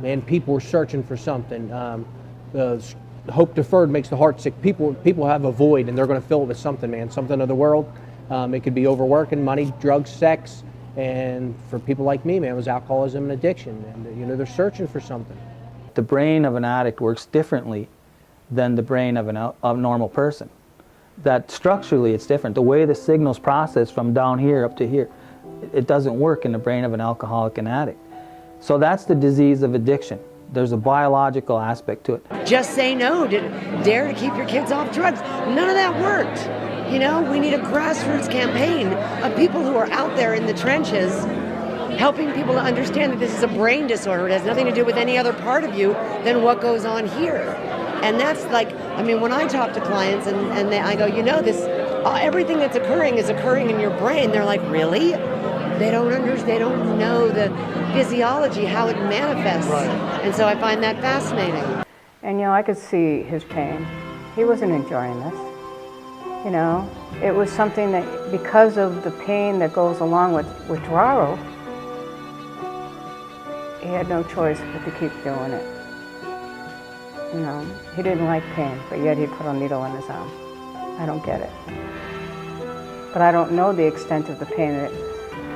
Man, people are searching for something. Hope deferred makes the heart sick. People have a void, and they're going to fill it with something, man. Something of the world. It could be overworking, money, drugs, sex, and for people like me, man, it was alcoholism and addiction. And they're searching for something. The brain of an addict works differently than the brain of a normal person. That structurally it's different. The way the signals process from down here up to here, it doesn't work in the brain of an alcoholic and addict. So that's the disease of addiction. There's a biological aspect to it. Just say no, dare to keep your kids off drugs. None of that worked. We need a grassroots campaign of people who are out there in the trenches helping people to understand that this is a brain disorder. It has nothing to do with any other part of you than what goes on here. And that's when I talk to clients and I go, this, everything that's occurring is occurring in your brain. They're like, really? They don't understand, they don't know the physiology, how it manifests. Right. And so I find that fascinating. And I could see his pain. He wasn't enjoying this. It was something that, because of the pain that goes along with withdrawal, he had no choice but to keep doing it. He didn't like pain, but yet he put a needle in his arm. I don't get it. But I don't know the extent of the pain that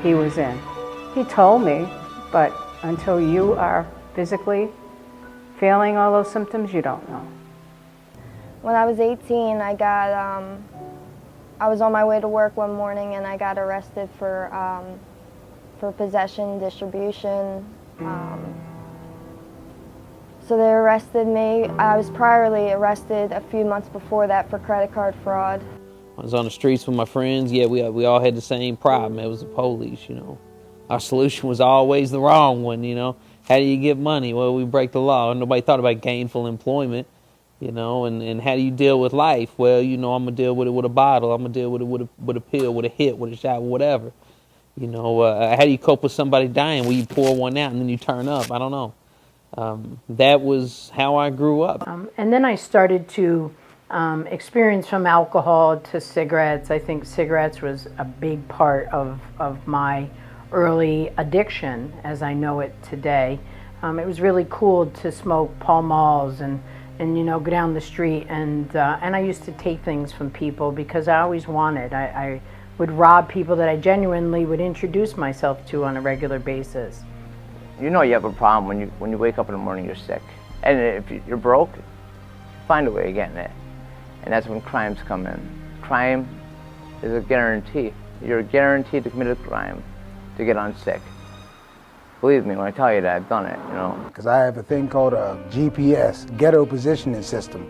he was in. He told me, but until you are physically feeling all those symptoms, you don't know. When I was 18, I was on my way to work one morning and I got arrested for possession, distribution. So they arrested me. I was priorly arrested a few months before that for credit card fraud. I was on the streets with my friends. Yeah, we all had the same problem. It was the police, Our solution was always the wrong one, How do you get money? Well, we break the law. And nobody thought about gainful employment. you know, and how do you deal with life? Well, you know, I'm going to deal with it with a bottle. I'm going to deal with it with a pill, with a hit, with a shot, whatever. You know, how do you cope with somebody dying? Well, you pour one out and then you turn up. I don't know. That was how I grew up. And then I started to experience from alcohol to cigarettes. I think cigarettes was a big part of my early addiction as I know it today. It was really cool to smoke Pall Malls and you know, go down the street and I used to take things from people because I always wanted. I would rob people that I genuinely would introduce myself to on a regular basis. You know you have a problem when you wake up in the morning, you're sick. And if you're broke, find a way of getting it. And that's when crimes come in. Crime is a guarantee. You're guaranteed to commit a crime to get on sick. Believe me when I tell you that, I've done it, you know. Because I have a thing called a GPS, ghetto positioning system.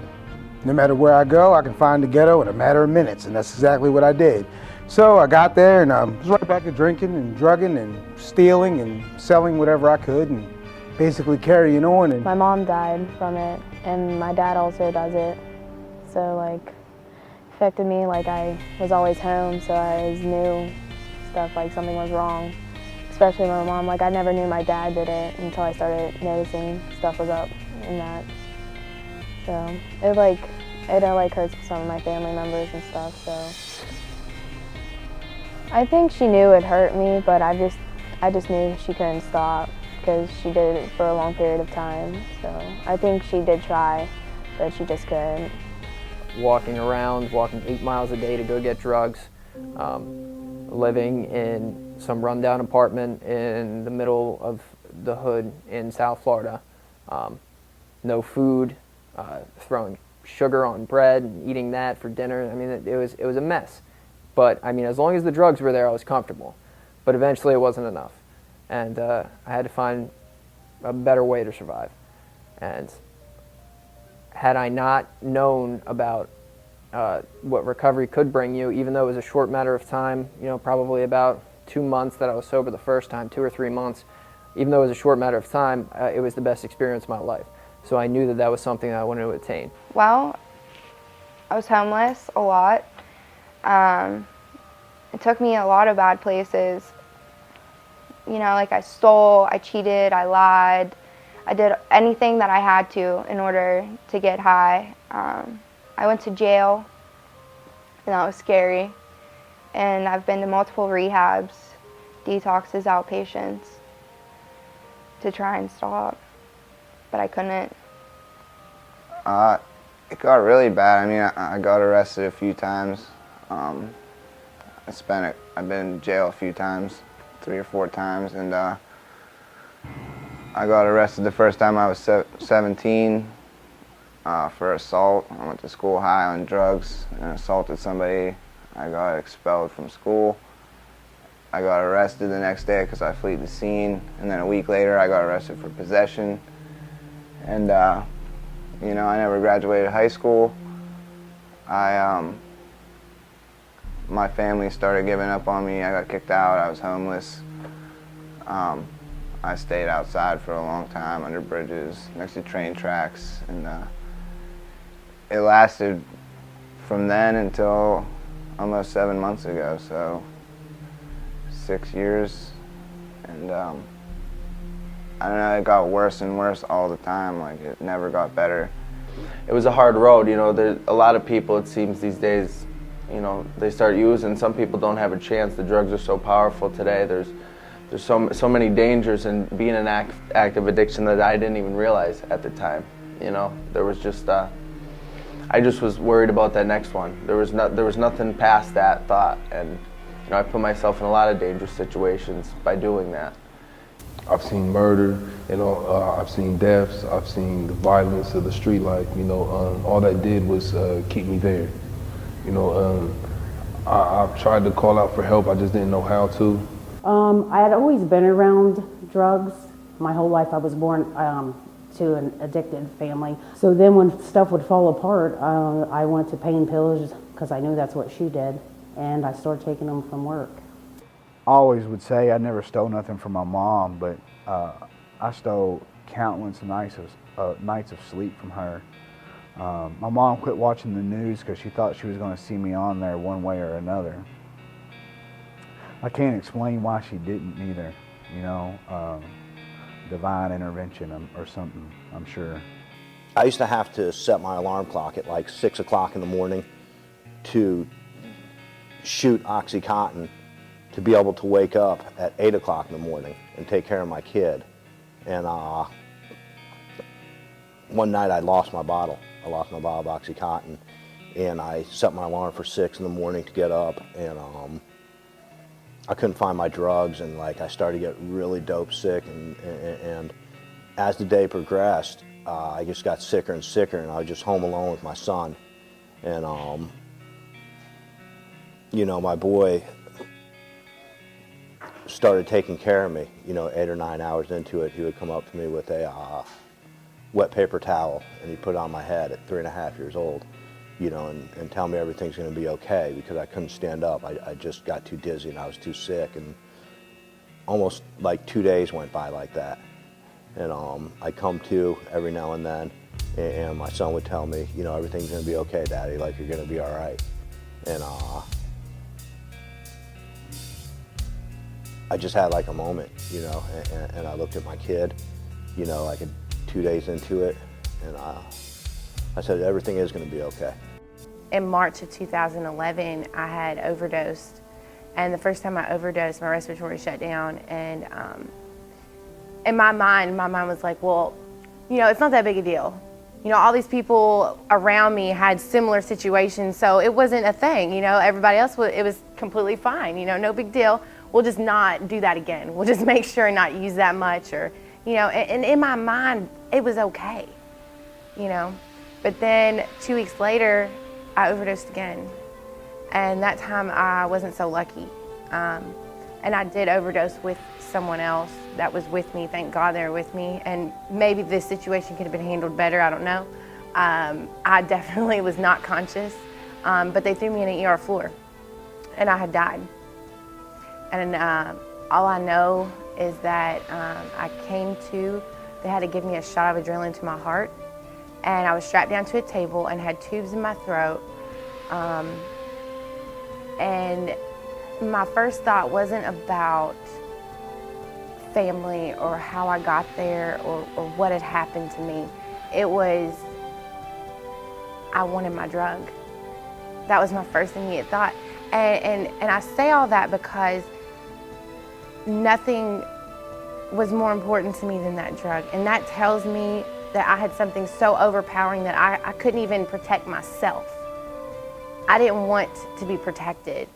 No matter where I go, I can find the ghetto in a matter of minutes, and that's exactly what I did. So I got there and was right back to drinking and drugging and stealing and selling whatever I could and basically carrying on. And my mom died from it, and my dad also does it. So like, affected me. Like I was always home, so I always knew stuff like something was wrong. Especially my mom. Like I never knew my dad did it until I started noticing stuff was up in that. So it like hurts some of my family members and stuff. So. I think she knew it hurt me, but I just knew she couldn't stop because she did it for a long period of time. So I think she did try, but she just couldn't. Walking 8 miles a day to go get drugs, living in some rundown apartment in the middle of the hood in South Florida. No food, throwing sugar on bread and eating that for dinner. I mean, it was a mess. But, I mean, as long as the drugs were there, I was comfortable. But eventually it wasn't enough. And I had to find a better way to survive. And had I not known about what recovery could bring you, even though it was a short matter of time, you know, probably about 2 months that I was sober the first time, 2 or 3 months, even though it was a short matter of time, it was the best experience of my life. So I knew that that was something that I wanted to attain. Well, I was homeless a lot. It took me a lot of bad places. You know, like I stole, I cheated, I lied. I did anything that I had to in order to get high. I went to jail, and that was scary. And I've been to multiple rehabs, detoxes, outpatients, to try and stop, but I couldn't. It got really bad. I mean, I got arrested a few times. I've been in jail a few times, 3 or 4 times, and I got arrested the first time I was 17 for assault. I went to school high on drugs and assaulted somebody. I got expelled from school. I got arrested the next day because I fled the scene, and then a week later I got arrested for possession. And you know, I never graduated high school. My family started giving up on me. I got kicked out. I was homeless. I stayed outside for a long time under bridges, next to train tracks, and it lasted from then until almost 7 months ago, so 6 years. And I don't know, it got worse and worse all the time. Like, it never got better. It was a hard road, you know. There's a lot of people, it seems these days, you know, they start using. Some people don't have a chance. The drugs are so powerful today. There's so many dangers in being an active addiction that I didn't even realize at the time. You know, there was just I just was worried about that next one. There was nothing past that thought, and you know, I put myself in a lot of dangerous situations by doing that. I've seen murder, you know, I've seen deaths, I've seen the violence of the street life, you know, all that did was keep me there. You know, I've tried to call out for help, I just didn't know how to. I had always been around drugs. My whole life I was born to an addicted family. So then when stuff would fall apart, I went to pain pills because I knew that's what she did, and I started taking them from work. I always would say I never stole nothing from my mom, but I stole countless nights of sleep from her. My mom quit watching the news because she thought she was going to see me on there one way or another. I can't explain why she didn't either, you know, divine intervention or something, I'm sure. I used to have to set my alarm clock at like 6 o'clock in the morning to shoot Oxycontin to be able to wake up at 8 o'clock in the morning and take care of my kid. And one night I lost my bottle. I lost my bottle of Oxycontin, and I set my alarm for 6 in the morning to get up, and I couldn't find my drugs, and like I started to get really dope sick, and as the day progressed, I just got sicker and sicker, and I was just home alone with my son. And you know, my boy started taking care of me. You know, 8 or 9 hours into it, he would come up to me with a wet paper towel, and he'd put it on my head at 3.5 years old, you know, and tell me everything's going to be okay, because I couldn't stand up. I just got too dizzy and I was too sick, and almost like 2 days went by like that. And I'd come to every now and then, and my son would tell me, you know, everything's going to be okay, Daddy, like you're going to be all right. And I just had like a moment, you know, and I looked at my kid, you know, like 2 days into it, and I said, everything is going to be okay. In March of 2011, I had overdosed, and the first time I overdosed, my respiratory shut down, and in my mind was like, well, you know, it's not that big a deal. You know, all these people around me had similar situations, so it wasn't a thing, you know, everybody else, it was completely fine, you know, no big deal. We'll just not do that again. We'll just make sure and not use that much, or, you know, and in my mind, it was okay, you know. But then 2 weeks later, I overdosed again. And that time I wasn't so lucky. And I did overdose with someone else that was with me. Thank God they were with me. And maybe this situation could have been handled better, I don't know. I definitely was not conscious, but they threw me in an ER floor, and I had died. And all I know is that I came to, they had to give me a shot of adrenaline to my heart, and I was strapped down to a table and had tubes in my throat. And my first thought wasn't about family or how I got there or what had happened to me. It was, I wanted my drug. That was my first immediate thought. And I say all that because nothing was more important to me than that drug. And that tells me that I had something so overpowering that I couldn't even protect myself. I didn't want to be protected.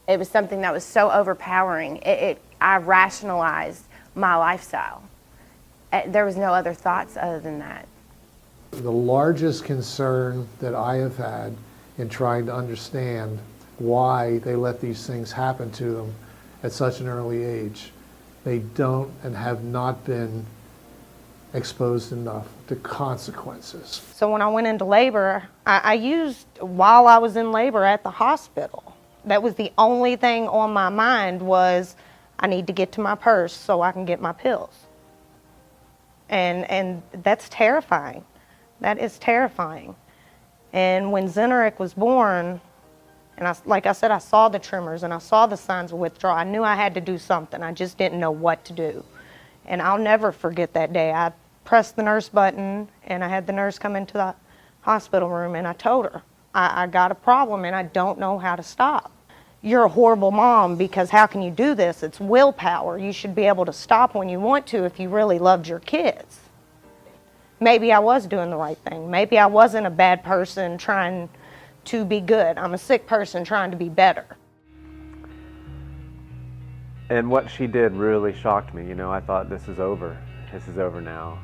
It was something that was so overpowering. I rationalized my lifestyle. There was no other thoughts other than that. The largest concern that I have had in trying to understand why they let these things happen to them at such an early age. They don't and have not been exposed enough to consequences. So when I went into labor, I used while I was in labor at the hospital. That was the only thing on my mind was I need to get to my purse so I can get my pills. And that's terrifying. That is terrifying. And when Zeneric was born, and like I said, I saw the tremors and I saw the signs of withdrawal. I knew I had to do something. I just didn't know what to do. And I'll never forget that day. I pressed the nurse button and I had the nurse come into the hospital room and I told her, I got a problem and I don't know how to stop. You're a horrible mom because how can you do this? It's willpower. You should be able to stop when you want to if you really loved your kids. Maybe I was doing the right thing. Maybe I wasn't a bad person trying to be good. I'm a sick person trying to be better. And what she did really shocked me. You know, I thought this is over. This is over now.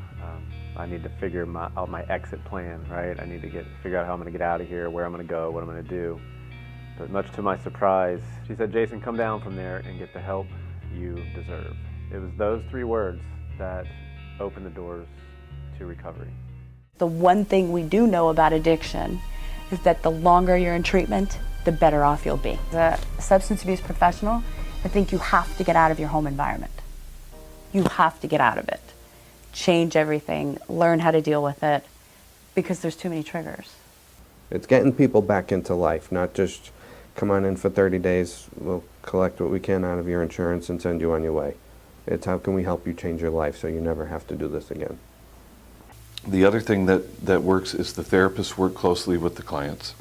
I need to figure out my exit plan, right? I need to figure out how I'm going to get out of here, where I'm going to go, what I'm going to do. But much to my surprise, she said, Jason, come down from there and get the help you deserve. It was those 3 words that opened the doors to recovery. The one thing we do know about addiction is that the longer you're in treatment, the better off you'll be. As a substance abuse professional, I think you have to get out of your home environment. You have to get out of it. Change everything, learn how to deal with it, because there's too many triggers. It's getting people back into life, not just come on in for 30 days, we'll collect what we can out of your insurance and send you on your way. It's how can we help you change your life so you never have to do this again. The other thing that works is the therapists work closely with the clients.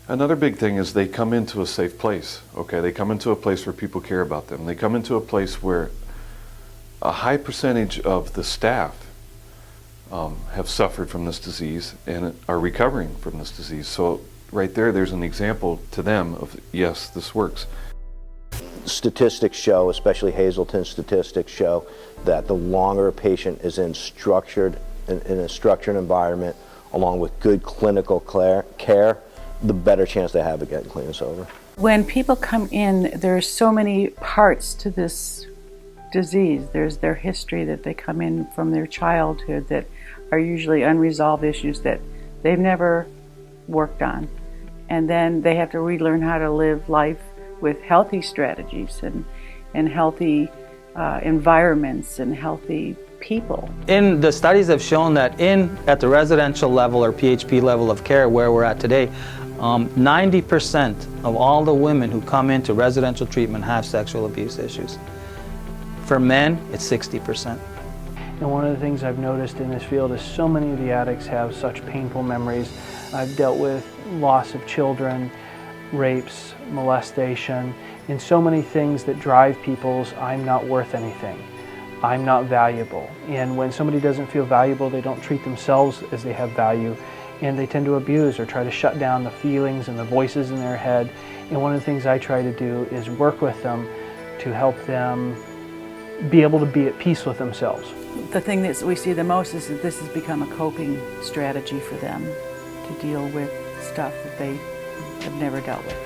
Another big thing is they come into a safe place, okay? They come into a place where people care about them. They come into a place where a high percentage of the staff have suffered from this disease and are recovering from this disease. So right there's an example to them of, yes, this works. Statistics show, especially Hazelton statistics show, that the longer a patient is in a structured environment, along with good clinical care, the better chance they have of getting clean and sober. When people come in, there's so many parts to this disease. There's their history that they come in from their childhood that are usually unresolved issues that they've never worked on. And then they have to relearn how to live life with healthy strategies and healthy environments and healthy people. In the studies have shown that at the residential level or PHP level of care where we're at today, 90% of all the women who come into residential treatment have sexual abuse issues. For men, it's 60%. And one of the things I've noticed in this field is so many of the addicts have such painful memories. I've dealt with loss of children, rapes, molestation, and so many things that drive people's I'm not worth anything, I'm not valuable. And when somebody doesn't feel valuable, they don't treat themselves as they have value, and they tend to abuse or try to shut down the feelings and the voices in their head. And one of the things I try to do is work with them to help them be able to be at peace with themselves. The thing that we see the most is that this has become a coping strategy for them to deal with stuff that they have never dealt with.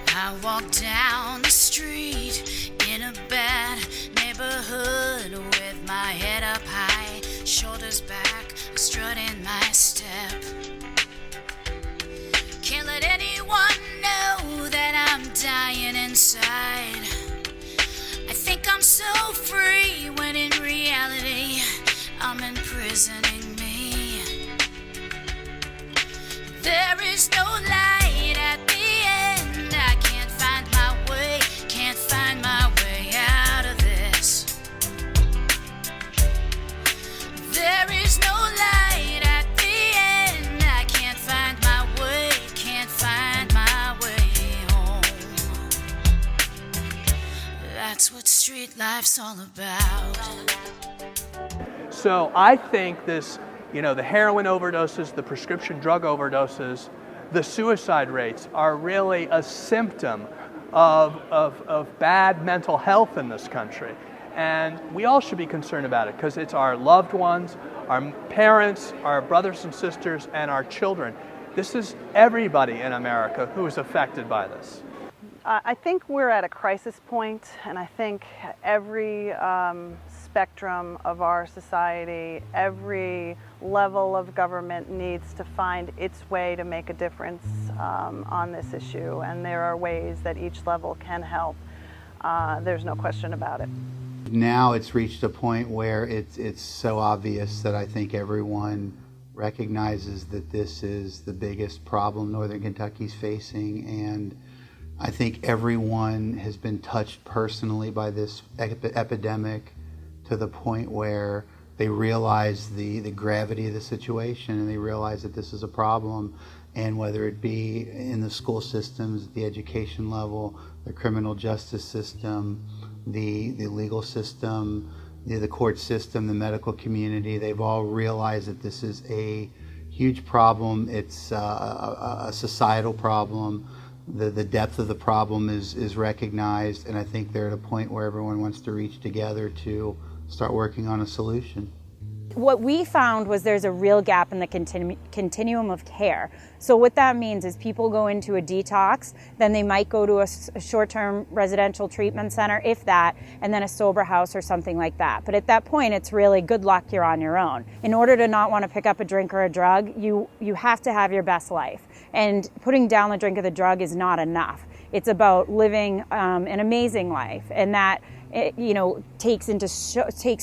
I walk down the street in a bad neighborhood with my head up high, shoulders back, strutting my step. Can't let anyone know that I'm dying inside. I think I'm so free when in reality I'm imprisoning me. There is no light at the end. I can't find my way, can't find my way out of this. There is no light at the end. I can't find my way, can't find my way home. That's what street life's all about. So I think this, the heroin overdoses, the prescription drug overdoses, the suicide rates are really a symptom of bad mental health in this country. And we all should be concerned about it because it's our loved ones, our parents, our brothers and sisters, and our children. This is everybody in America who is affected by this. I think we're at a crisis point, and I think every spectrum of our society, every level of government needs to find its way to make a difference on this issue, and there are ways that each level can help. There's no question about it. Now it's reached a point where it's so obvious that I think everyone recognizes that this is the biggest problem Northern Kentucky's facing, and I think everyone has been touched personally by this epidemic to the point where they realize the gravity of the situation, and they realize that this is a problem. And whether it be in the school systems, the education level, the criminal justice system, the legal system, the court system, the medical community, they've all realized that this is a huge problem. It's a societal problem. The depth of the problem is recognized, and I think they're at a point where everyone wants to reach together to start working on a solution. What we found was there's a real gap in the continuum of care. So what that means is people go into a detox, then they might go to a short-term residential treatment center, if that, and then a sober house or something like that. But at that point, it's really good luck, you're on your own. In order to not want to pick up a drink or a drug, you have to have your best life. And putting down the drink or the drug is not enough. It's about living an amazing life, and that takes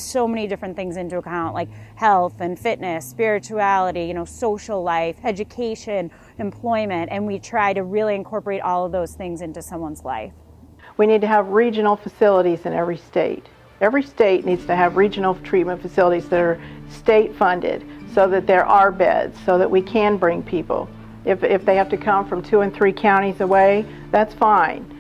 so many different things into account, like health and fitness, spirituality, social life, education, employment, and we try to really incorporate all of those things into someone's life. We need to have regional facilities in every state. Every state needs to have regional treatment facilities that are state funded so that there are beds, so that we can bring people. If they have to come from 2 and 3 counties away, that's fine.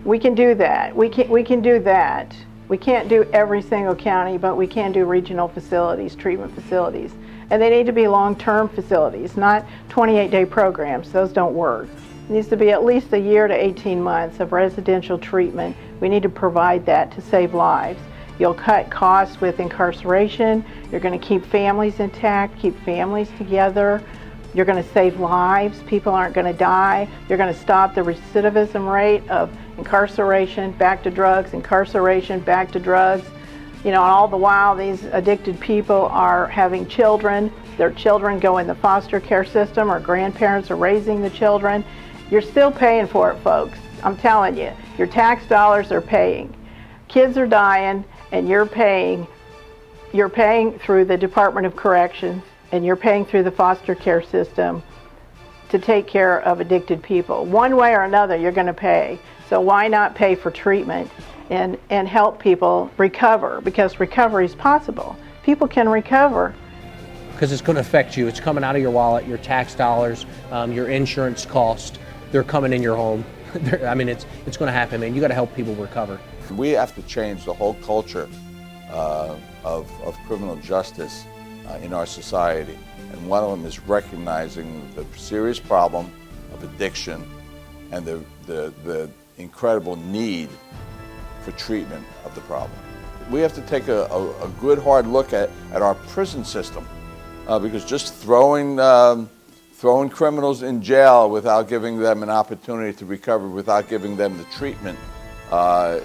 We can do that. We can do that. We can't do every single county, but we can do regional facilities, treatment facilities. And they need to be long-term facilities, not 28-day programs. Those don't work. It needs to be at least a year to 18 months of residential treatment. We need to provide that to save lives. You'll cut costs with incarceration. You're going to keep families intact, keep families together. You're going to save lives. People aren't going to die. You're going to stop the recidivism rate of incarceration, back to drugs, incarceration, back to drugs. And all the while these addicted people are having children. Their children go in the foster care system, or grandparents are raising the children. You're still paying for it, folks. I'm telling you, your tax dollars are paying. Kids are dying, and you're paying through the Department of Corrections, and you're paying through the foster care system to take care of addicted people. One way or another, you're going to pay. So why not pay for treatment and help people recover? Because recovery is possible. People can recover. Because it's going to affect you. It's coming out of your wallet, your tax dollars, your insurance cost. They're coming in your home. It's going to happen, man. You got to help people recover. We have to change the whole culture of criminal justice in our society. And one of them is recognizing the serious problem of addiction and the incredible need for treatment of the problem. We have to take a good hard look at our prison system because just throwing criminals in jail without giving them an opportunity to recover, without giving them the treatment,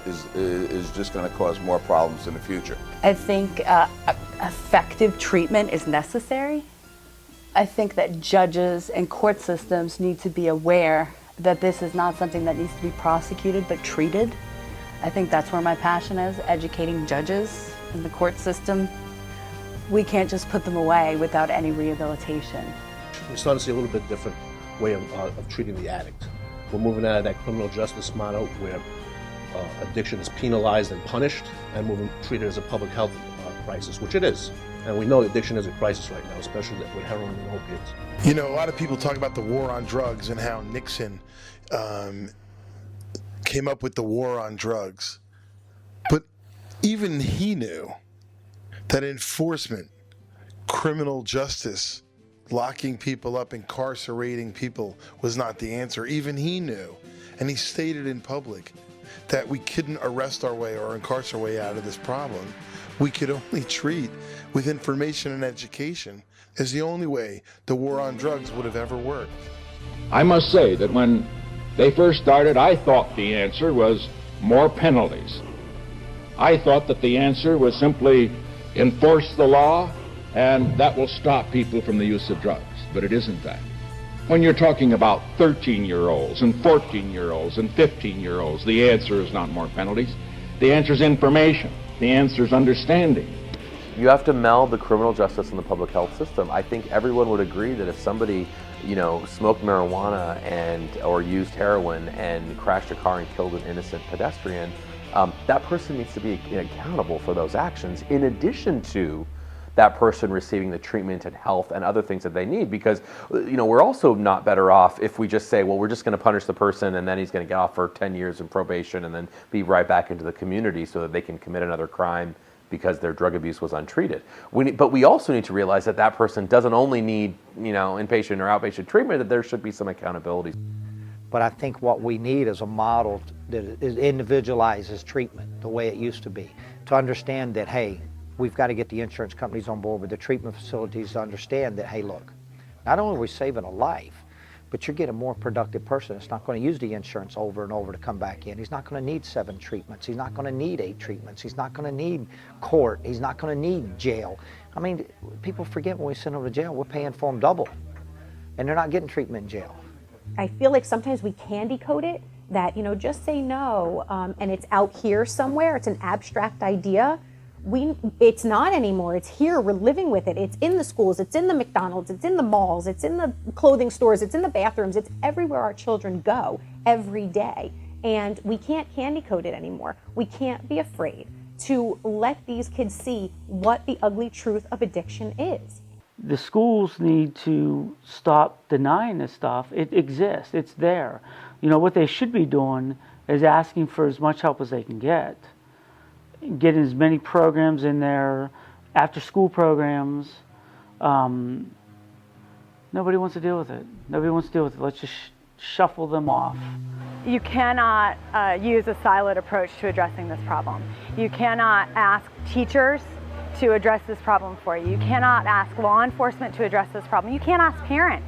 is just going to cause more problems in the future. I think effective treatment is necessary. I think that judges and court systems need to be aware that this is not something that needs to be prosecuted but treated. I think that's where my passion is, educating judges in the court system. We can't just put them away without any rehabilitation. We're starting to see a little bit different way of treating the addict. We're moving out of that criminal justice model where addiction is penalized and punished, and moving treated as a public health crisis, which it is. And we know addiction is a crisis right now, especially with heroin and opiates. A lot of people talk about the war on drugs and how Nixon came up with the war on drugs. But even he knew that enforcement, criminal justice, locking people up, incarcerating people was not the answer. Even he knew, and he stated in public, that we couldn't arrest our way or incarcerate our way out of this problem. We could only treat with information and education is the only way the war on drugs would have ever worked. I must say that when they first started, I thought the answer was more penalties. I thought that the answer was simply enforce the law and that will stop people from the use of drugs, but it isn't that. When you're talking about 13-year-olds and 14-year-olds and 15-year-olds, the answer is not more penalties. The answer is information. The answer is understanding. You have to meld the criminal justice and the public health system. I think everyone would agree that if somebody, smoked marijuana or used heroin and crashed a car and killed an innocent pedestrian, that person needs to be accountable for those actions, in addition to that person receiving the treatment and health and other things that they need, because we're also not better off if we just say, well, we're just going to punish the person and then he's going to get off for 10 years in probation and then be right back into the community so that they can commit another crime because their drug abuse was untreated. But we also need to realize that that person doesn't only need inpatient or outpatient treatment, that there should be some accountability. But I think what we need is a model that individualizes treatment the way it used to be, to understand that, hey, we've got to get the insurance companies on board with the treatment facilities to understand that, hey, look, not only are we saving a life, but you're getting a more productive person. It's not going to use the insurance over and over to come back in. He's not going to need 7 treatments. He's not going to need 8 treatments. He's not going to need court. He's not going to need jail. I mean, people forget when we send them to jail, we're paying for them double, and they're not getting treatment in jail. I feel like sometimes we candy coat it that, just say no, and it's out here somewhere, it's an abstract idea. It's not anymore. It's here. We're living with it. It's in the schools. It's in the McDonald's. It's in the malls. It's in the clothing stores. It's in the bathrooms. It's everywhere our children go every day. And we can't candy coat it anymore. We can't be afraid to let these kids see what the ugly truth of addiction is. The schools need to stop denying this stuff. It exists. It's there. What they should be doing is asking for as much help as they can get. Getting as many programs in there, after school programs. Nobody wants to deal with it. Nobody wants to deal with it. Let's just shuffle them off. You cannot use a siloed approach to addressing this problem. You cannot ask teachers to address this problem for you. You cannot ask law enforcement to address this problem. You can't ask parents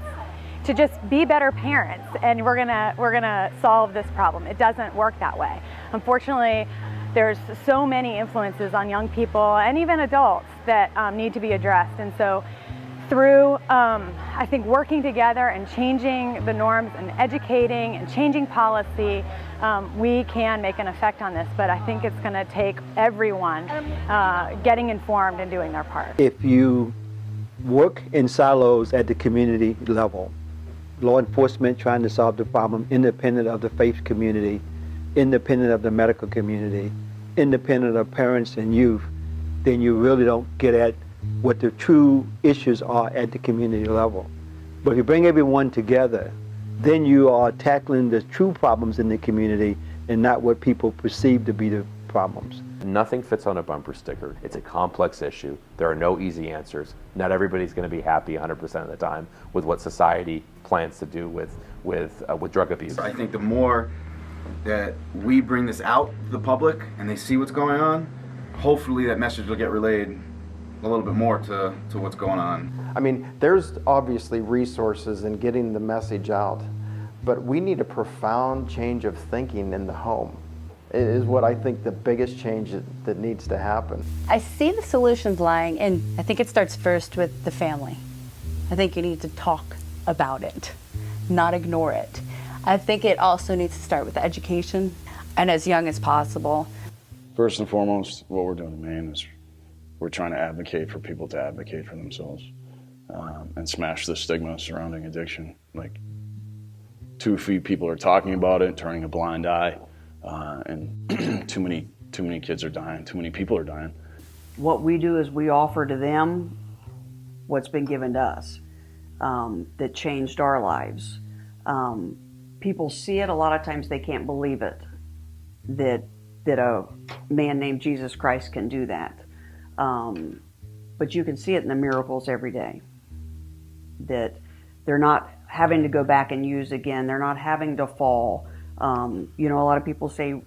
to just be better parents and we're gonna solve this problem. It doesn't work that way. Unfortunately, there's so many influences on young people and even adults that need to be addressed. And so through, I think, working together and changing the norms and educating and changing policy, we can make an effect on this. But I think it's going to take everyone getting informed and doing their part. If you work in silos at the community level, law enforcement trying to solve the problem independent of the faith community, independent of the medical community, independent of parents and youth, then you really don't get at what the true issues are at the community level. But if you bring everyone together, then you are tackling the true problems in the community and not what people perceive to be the problems. Nothing fits on a bumper sticker. It's a complex issue. There are no easy answers. Not everybody's going to be happy 100% of the time with what society plans to do with drug abuse. I think the more that we bring this out to the public and they see what's going on, hopefully that message will get relayed a little bit more to what's going on. I mean, there's obviously resources in getting the message out, but we need a profound change of thinking in the home. It is what I think the biggest change that needs to happen. I see the solutions lying in, I think it starts first with the family. I think you need to talk about it, not ignore it. I think it also needs to start with education and as young as possible. First and foremost, what we're doing in Maine is we're trying to advocate for people to advocate for themselves and smash the stigma surrounding addiction. Like, too few people are talking about it, turning a blind eye, and too many kids are dying, too many people are dying. What we do is we offer to them what's been given to us that changed our lives. People see it, a lot of times they can't believe it, that a man named Jesus Christ can do that. But you can see it in the miracles every day, that they're not having to go back and use again. They're not having to fall. A lot of people say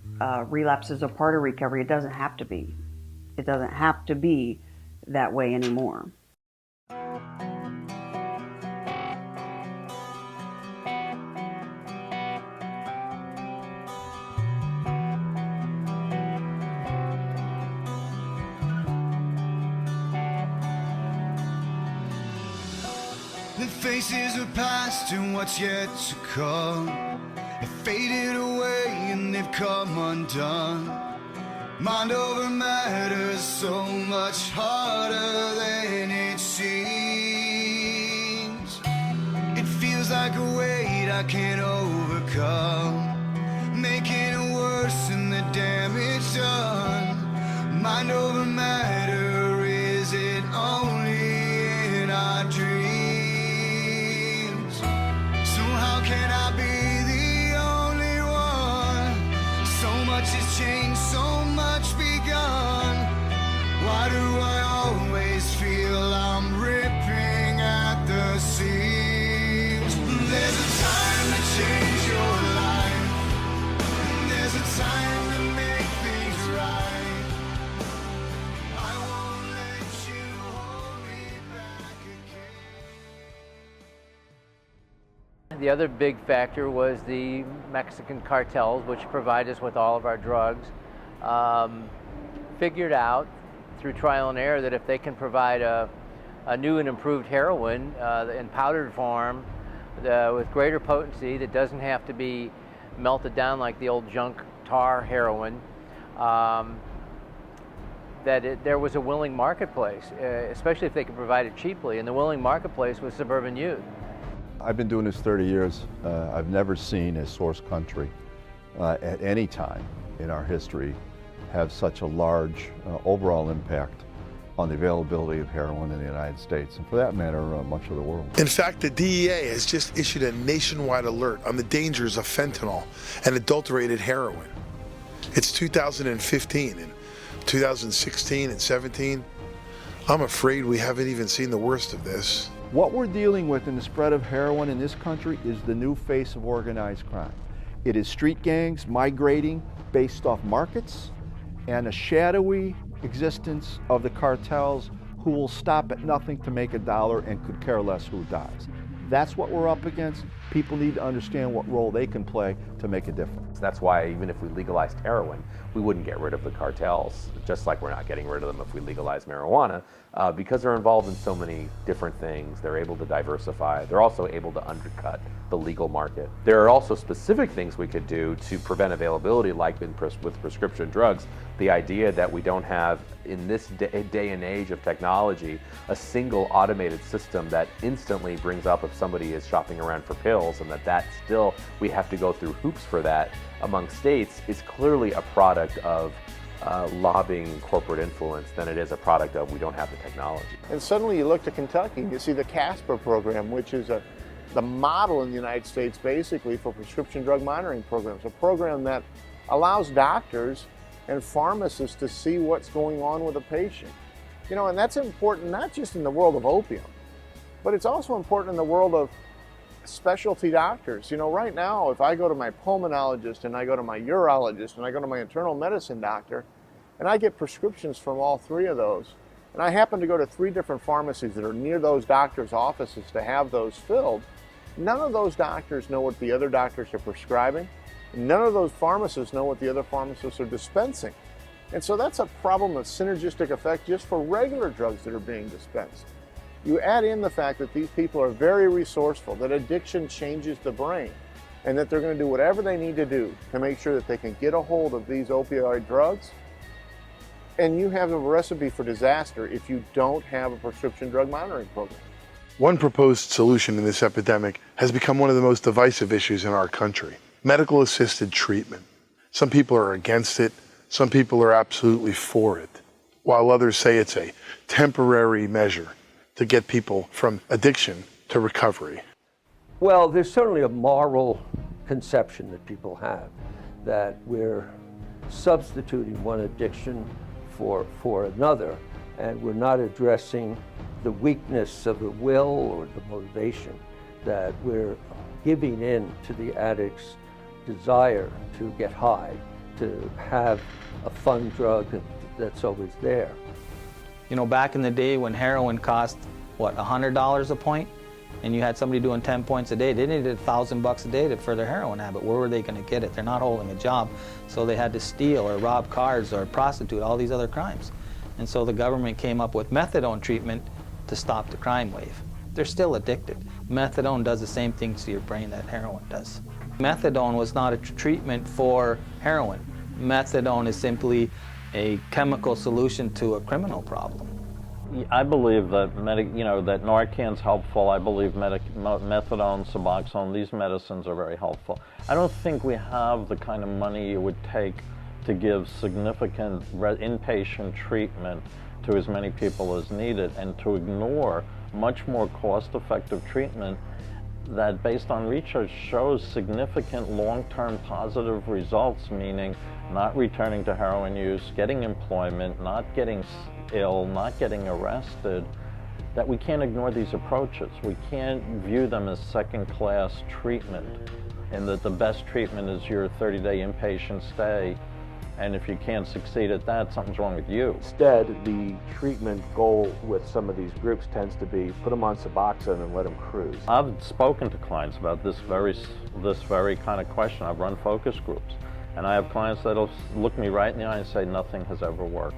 relapse is a part of recovery. It doesn't have to be. It doesn't have to be that way anymore. The faces of past and what's yet to come have faded away and they've come undone. Mind over matter is so much harder than it seems. It feels like a weight I can't overcome, making it worse than the damage done. Mind over matter, is it only in our dreams? How can I be the only one? So much has changed, so much begun. Why do I always feel I'm ripping at the seams? There's a time to change your life. There's a time to make things right. I won't let you hold me back again. The other big factor was the Mexican cartels, which provide us with all of our drugs. Figured out through trial and error that if they can provide a new and improved heroin in powdered form with greater potency that doesn't have to be melted down like the old junk tar heroin, there was a willing marketplace, especially if they could provide it cheaply, and the willing marketplace was suburban youth. I've been doing this 30 years. I've never seen a source country at any time in our history have such a large overall impact on the availability of heroin in the United States, and for that matter, much of the world. In fact, the DEA has just issued a nationwide alert on the dangers of fentanyl and adulterated heroin. It's 2015, and 2016 and 17, I'm afraid we haven't even seen the worst of this. What we're dealing with in the spread of heroin in this country is the new face of organized crime. It is street gangs migrating based off markets and a shadowy existence of the cartels who will stop at nothing to make a dollar and could care less who dies. That's what we're up against. People need to understand what role they can play to make a difference. That's why even if we legalized heroin, we wouldn't get rid of the cartels, just like we're not getting rid of them if we legalize marijuana, because they're involved in so many different things. They're able to diversify. They're also able to undercut the legal market. There are also specific things we could do to prevent availability, like with prescription drugs. The idea that we don't have, in this day and age of technology, a single automated system that instantly brings up if somebody is shopping around for pills, and that still we have to go through hoops for that among states, is clearly a product of lobbying corporate influence than it is a product of we don't have the technology. And suddenly you look to Kentucky, you see the CASPR program, which is the model in the United States basically for prescription drug monitoring programs, a program that allows doctors and pharmacists to see what's going on with a patient. You know, and that's important not just in the world of opium, but it's also important in the world of specialty doctors. You know, right now, if I go to my pulmonologist and I go to my urologist and I go to my internal medicine doctor, and I get prescriptions from all three of those, and I happen to go to 3 different pharmacies that are near those doctors' offices to have those filled, none of those doctors know what the other doctors are prescribing. None of those pharmacists know what the other pharmacists are dispensing. And so that's a problem of synergistic effect just for regular drugs that are being dispensed. You add in the fact that these people are very resourceful, that addiction changes the brain, and that they're going to do whatever they need to do to make sure that they can get a hold of these opioid drugs, and you have a recipe for disaster if you don't have a prescription drug monitoring program. One proposed solution in this epidemic has become one of the most divisive issues in our country: medical-assisted treatment. Some people are against it, some people are absolutely for it, while others say it's a temporary measure to get people from addiction to recovery. Well, there's certainly a moral conception that people have that we're substituting one addiction for another, and we're not addressing the weakness of the will or the motivation, that we're giving in to the addict's desire to get high, to have a fun drug that's always there. You know, back in the day when heroin cost, what, $100 a point? And you had somebody doing 10 points a day, they needed $1,000 a day for their heroin habit. Where were they going to get it? They're not holding a job, so they had to steal or rob cars or prostitute, all these other crimes. And so the government came up with methadone treatment to stop the crime wave. They're still addicted. Methadone does the same things to your brain that heroin does. Methadone was not a treatment for heroin. Methadone is simply a chemical solution to a criminal problem. I believe that that Narcan's helpful. I believe methadone, Suboxone, these medicines are very helpful. I don't think we have the kind of money it would take to give significant inpatient treatment to as many people as needed, and to ignore much more cost-effective treatment that, based on research, shows significant long-term positive results, meaning not returning to heroin use, getting employment, not getting ill, not getting arrested, that we can't ignore these approaches. We can't view them as second-class treatment, and that the best treatment is your 30-day inpatient stay, and if you can't succeed at that, something's wrong with you. Instead, the treatment goal with some of these groups tends to be put them on Suboxone and let them cruise. I've spoken to clients about this very kind of question. I've run focus groups, and I have clients that'll look me right in the eye and say nothing has ever worked.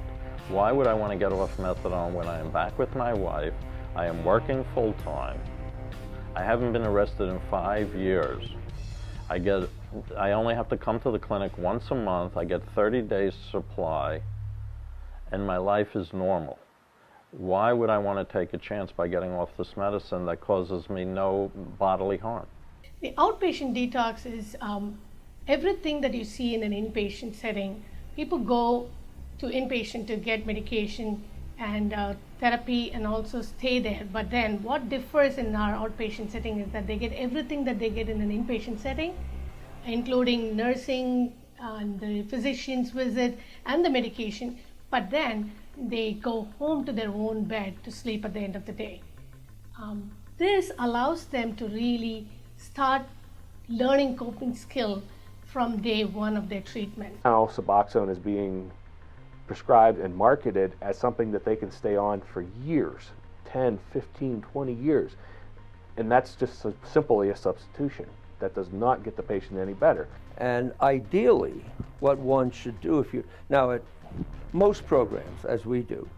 Why would I want to get off methadone when I am back with my wife, I am working full-time, I haven't been arrested in 5 years, I get I only have to come to the clinic once a month. I get 30 days supply, and my life is normal. Why would I want to take a chance by getting off this medicine that causes me no bodily harm? The outpatient detox is everything that you see in an inpatient setting. People go to inpatient to get medication and therapy and also stay there. But then what differs in our outpatient setting is that they get everything that they get in an inpatient setting, including nursing and the physician's visit and the medication. But then they go home to their own bed to sleep at the end of the day. This allows them to really start learning coping skill from day one of their treatment. Now Suboxone is being prescribed and marketed as something that they can stay on for years, 10, 15, 20 years. And that's just simply a substitution. That does not get the patient any better. And ideally, what one should do now at most programs, as we do,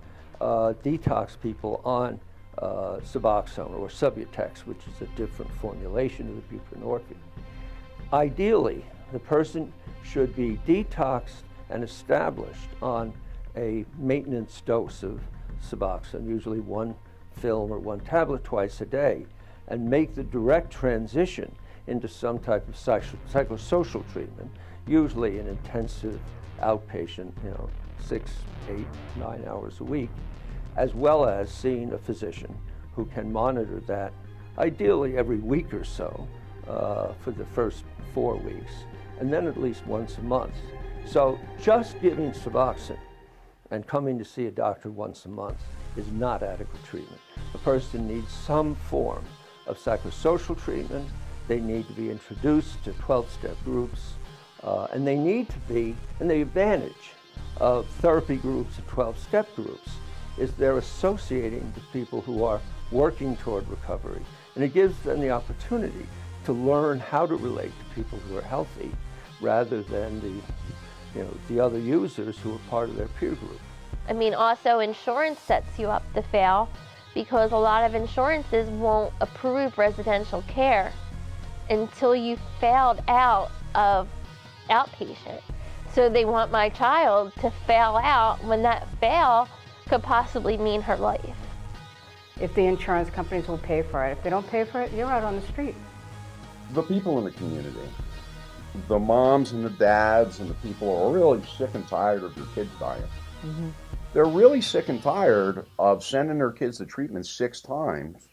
detox people on Suboxone or Subutex, which is a different formulation of the buprenorphine. Ideally, the person should be detoxed and established on a maintenance dose of Suboxone, usually one film or one tablet twice a day, and make the direct transition into some type of psychosocial treatment, usually an intensive outpatient, 6, 8, 9 hours a week, as well as seeing a physician who can monitor that, ideally every week or so, for the first 4 weeks, and then at least once a month. So just giving Suboxone and coming to see a doctor once a month is not adequate treatment. The person needs some form of psychosocial treatment. They need to be introduced to 12-step groups, and they need to be, and the advantage of therapy groups and 12-step groups is they're associating with people who are working toward recovery, and it gives them the opportunity to learn how to relate to people who are healthy rather than the other users who are part of their peer group. I mean, also insurance sets you up to fail because a lot of insurances won't approve residential care until you failed out of outpatient. So they want my child to fail out when that fail could possibly mean her life. If the insurance companies will pay for it. If they don't pay for it, you're out on the street. The people in the community, the moms and the dads and the people who are really sick and tired of their kids dying. Mm-hmm. They're really sick and tired of sending their kids to treatment 6 times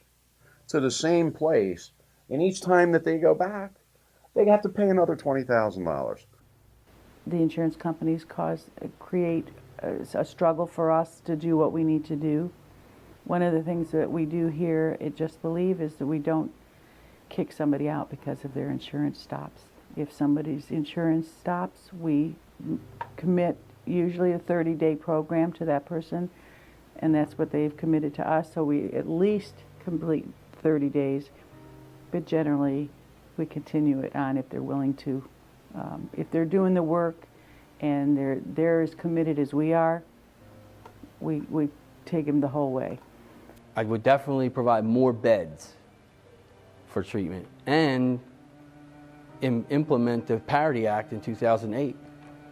to the same place, and each time that they go back, they have to pay another $20,000. The insurance companies create a struggle for us to do what we need to do. One of the things that we do here at Just Believe is that we don't kick somebody out because of their insurance stops. If somebody's insurance stops, we commit usually a 30-day program to that person, and that's what they've committed to us, so we at least complete 30 days, but generally we continue it on if they're willing to. If they're doing the work and they're as committed as we are, we take them the whole way. I would definitely provide more beds for treatment and implement the Parity Act in 2008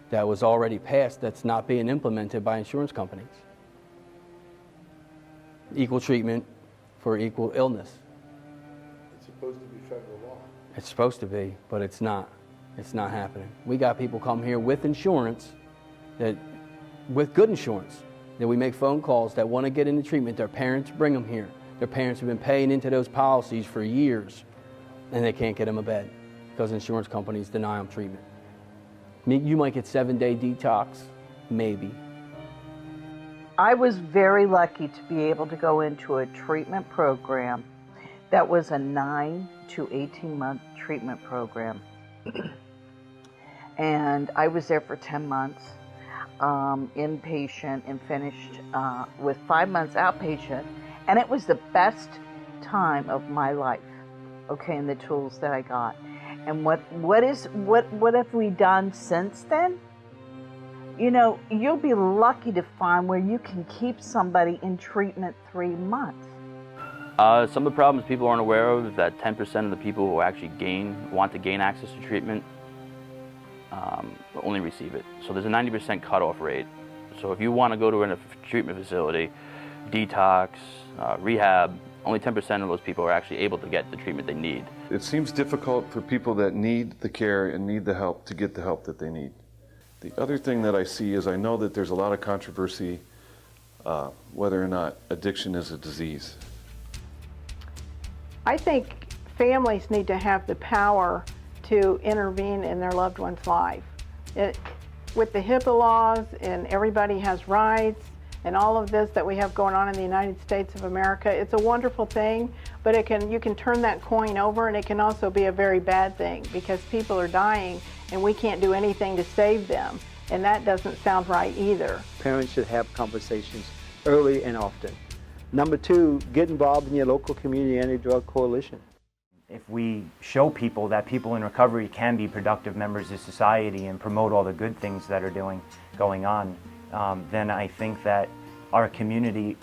that was already passed that's not being implemented by insurance companies. Equal treatment for equal illness. It's supposed to be federal law. It's supposed to be, but it's not. It's not happening. We got people come here with insurance, with good insurance, that we make phone calls that want to get into treatment. Their parents bring them here. Their parents have been paying into those policies for years, and they can't get them a bed because insurance companies deny them treatment. You might get 7-day detox, maybe. I was very lucky to be able to go into a treatment program that was a 9 to 18-month treatment program. And I was there for 10 months, inpatient, and finished with 5 months outpatient. And it was the best time of my life, okay, and the tools that I got. And what have we done since then? You'll be lucky to find where you can keep somebody in treatment 3 months. Some of the problems people aren't aware of is that 10% of the people who actually want to gain access to treatment only receive it. So there's a 90% cutoff rate. So if you want to go to a treatment facility, detox, rehab, only 10% of those people are actually able to get the treatment they need. It seems difficult for people that need the care and need the help to get the help that they need. The other thing that I see is I know that there's a lot of controversy whether or not addiction is a disease. I think families need to have the power to intervene in their loved one's life. With the HIPAA laws and everybody has rights and all of this that we have going on in the United States of America, it's a wonderful thing, but you can turn that coin over, and it can also be a very bad thing because people are dying and we can't do anything to save them, and that doesn't sound right either. Parents should have conversations early and often. Number two, get involved in your local community anti-drug coalition. If we show people that people in recovery can be productive members of society and promote all the good things that are going on, then I think that our community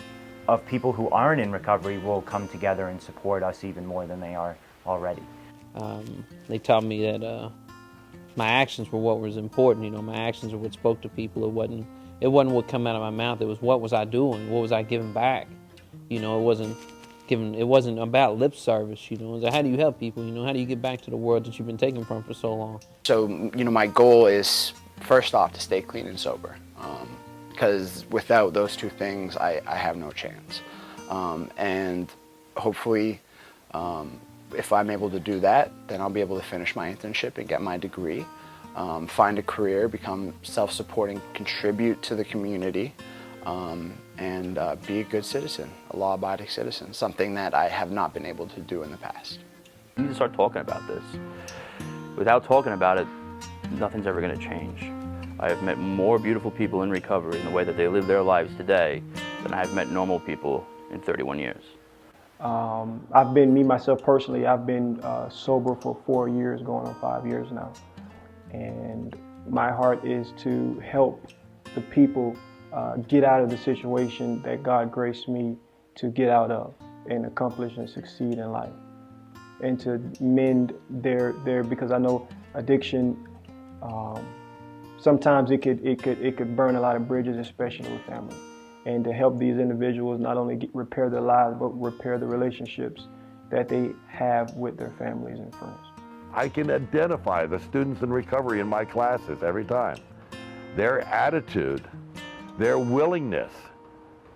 of people who aren't in recovery will come together and support us even more than they are already. They taught me that my actions were what was important. You know, my actions were what spoke to people. It wasn't what come out of my mouth. It was what was I doing? What was I giving back? You know, it wasn't about lip service, you know. It was like, how do you help people, you know? How do you get back to the world that you've been taken from for so long? So, you know, my goal is, first off, to stay clean and sober. Because without those two things, I have no chance. And hopefully, if I'm able to do that, then I'll be able to finish my internship and get my degree, find a career, become self-supporting, contribute to the community, and be a good citizen, a law-abiding citizen, something that I have not been able to do in the past. We need to start talking about this. Without talking about it, nothing's ever going to change. I have met more beautiful people in recovery in the way that they live their lives today than I have met normal people in 31 years. I've been, myself personally, I've been sober for 4 years, going on 5 years now. And my heart is to help the people get out of the situation that God graced me to get out of and accomplish and succeed in life. And to mend their because I know addiction, sometimes it could burn a lot of bridges, especially with family. And to help these individuals not only repair their lives, but repair the relationships that they have with their families and friends. I can identify the students in recovery in my classes every time. Their attitude, their willingness,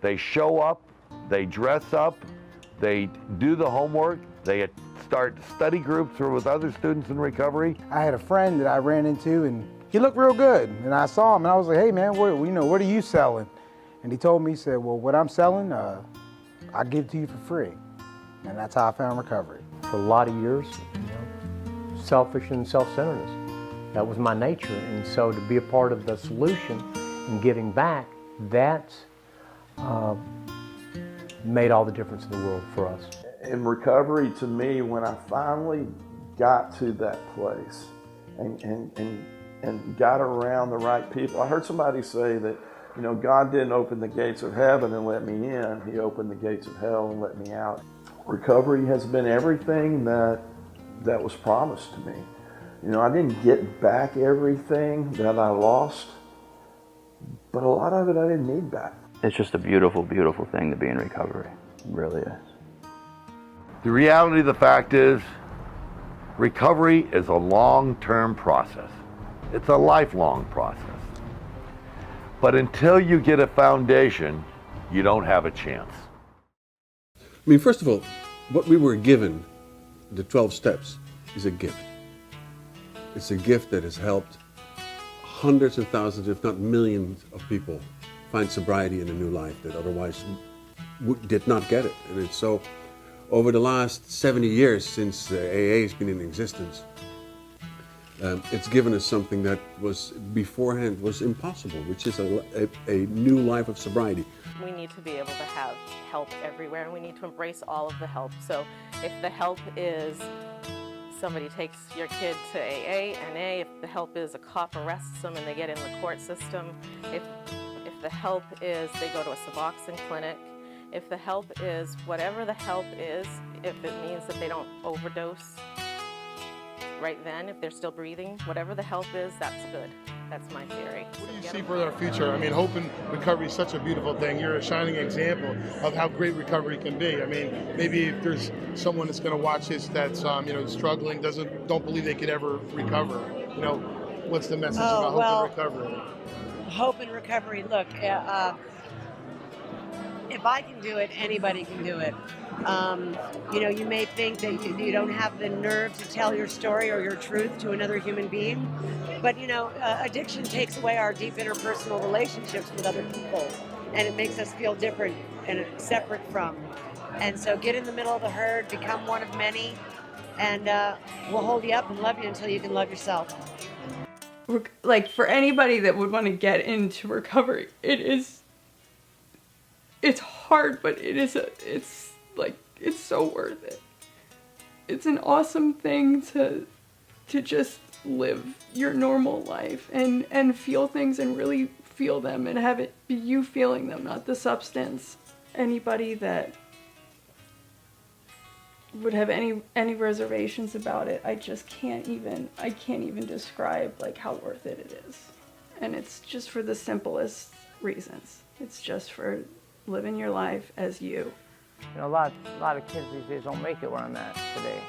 they show up, they dress up, they do the homework, they start study groups with other students in recovery. I had a friend that I ran into and he looked real good. And I saw him and I was like, hey man, what are you selling? And he told me, he said, well, what I'm selling, I'll give it to you for free. And that's how I found recovery. For a lot of years, selfish and self-centeredness. That was my nature. And so to be a part of the solution and giving back, that's made all the difference in the world for us. In recovery, to me, when I finally got to that place and got around the right people, I heard somebody say that, you know, God didn't open the gates of heaven and let me in. He opened the gates of hell and let me out. Recovery has been everything that was promised to me. You know, I didn't get back everything that I lost, but a lot of it I didn't need back. It's just a beautiful, beautiful thing to be in recovery. It really is. The reality of the fact is, recovery is a long-term process. It's a lifelong process. But until you get a foundation, you don't have a chance. I mean, first of all, what we were given, the 12 steps, is a gift. It's a gift that has helped hundreds of thousands, if not millions of people find sobriety in a new life that otherwise did not get it. And it's so, over the last 70 years since AA has been in existence, it's given us something that was beforehand was impossible, which is a new life of sobriety. We need to be able to have help everywhere, and we need to embrace all of the help. So if the help is somebody takes your kid to AA, NA, if the help is a cop arrests them and they get in the court system, if the help is they go to a Suboxone clinic, if the help is whatever the help is, if it means that they don't overdose, right then, if they're still breathing, whatever the help is, that's good. That's my theory. What do you see for our future? I mean, hope and recovery is such a beautiful thing. You're a shining example of how great recovery can be. I mean, maybe if there's someone that's going to watch this that's struggling, don't believe they could ever recover. What's the message about hope and recovery? Hope and recovery. Look, if I can do it, anybody can do it. You may think that you don't have the nerve to tell your story or your truth to another human being, but addiction takes away our deep interpersonal relationships with other people, and it makes us feel different and separate from. And so get in the middle of the herd, become one of many, and we'll hold you up and love you until you can love yourself. Like, for anybody that would want to get into recovery, it's hard, but it's so worth it. It's an awesome thing to just live your normal life and feel things and really feel them and have it be you feeling them, not the substance. Anybody that would have any reservations about it, I can't even describe like how worth it is. And it's just for the simplest reasons. It's just for living your life as you. A lot of kids these days don't make it where I'm at today.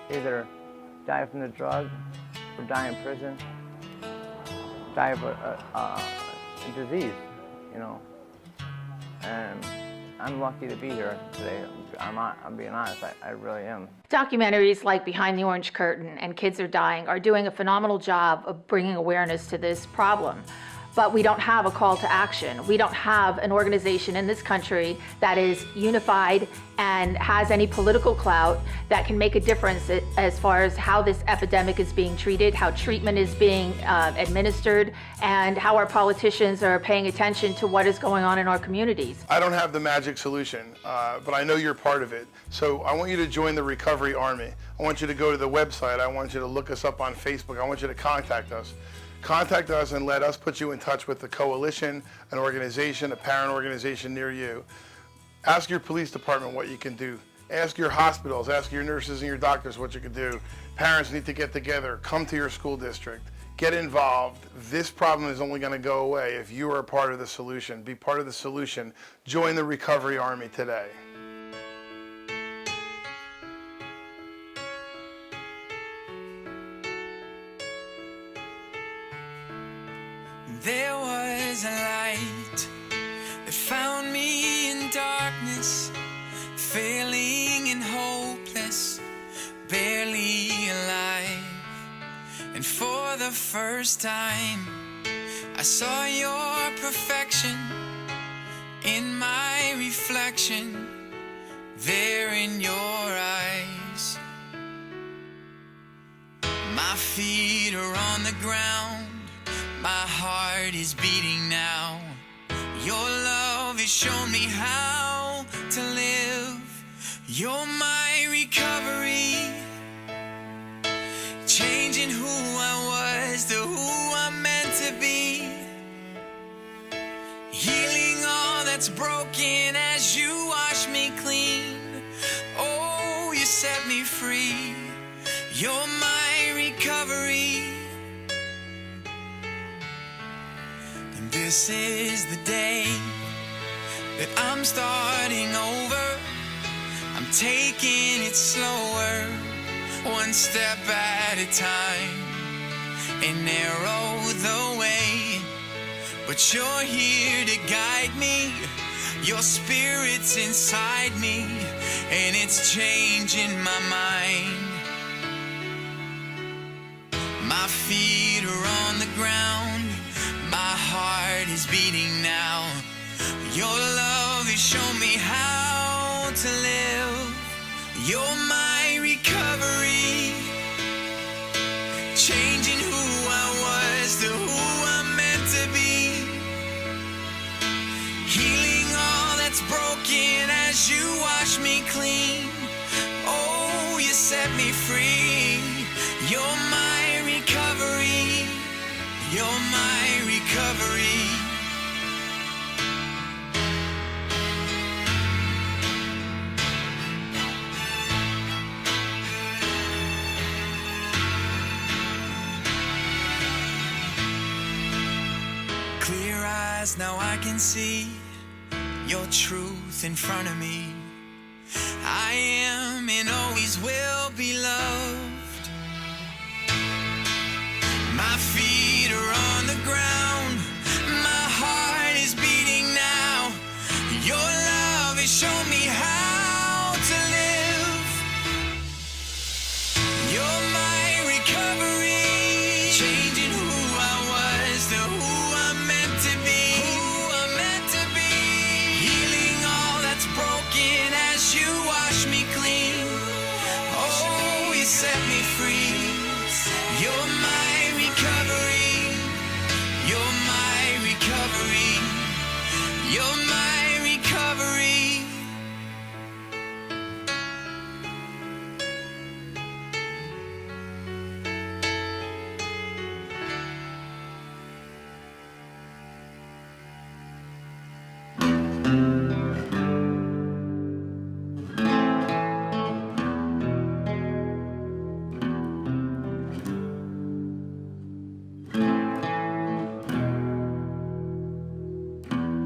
They either die from the drug or die in prison, die of a disease, And I'm lucky to be here today. I'm being honest, I really am. Documentaries like Behind the Orange Curtain and Kids Are Dying are doing a phenomenal job of bringing awareness to this problem. But we don't have a call to action. We don't have an organization in this country that is unified and has any political clout that can make a difference as far as how this epidemic is being treated, how treatment is being administered, and how our politicians are paying attention to what is going on in our communities. I don't have the magic solution, but I know you're part of it. So I want you to join the Recovery Army. I want you to go to the website. I want you to look us up on Facebook. I want you to contact us. Contact us and let us put you in touch with the coalition, an organization, a parent organization near you. Ask your police department what you can do. Ask your hospitals, ask your nurses and your doctors what you can do. Parents need to get together, come to your school district, get involved. This problem is only going to go away if you are a part of the solution. Be part of the solution. Join the Recovery Army today. There was a light that found me in darkness, failing and hopeless, barely alive. And for the first time, I saw your perfection in my reflection, there in your eyes. My feet are on the ground, my heart is beating now. Your love has shown me how to live. You're my recovery, changing who I was to who I'm meant to be. Healing all that's broken as you wash me clean. Oh, you set me free. You're my recovery. This is the day that I'm starting over. I'm taking it slower, one step at a time, and narrow the way. But you're here to guide me. Your spirit's inside me, and it's changing my mind. My feet are on the ground, my heart is beating now. Your love has shown me how to live. You're my recovery, changing who I was to who I'm meant to be. Healing all that's broken as you wash me clean. Oh, you set me free. You're my recovery. You're my recovery. eyes, now I can see your truth in front of me. I am and always will be loved. My feet are on the ground, my heart is beating now. Your love has shown me how to live. You're my recovery, changing who I was to who I'm meant to be. Healing all that's broken as you wash me clean. Oh, you set me free. You're my recovery. You're my recovery. You're my recovery.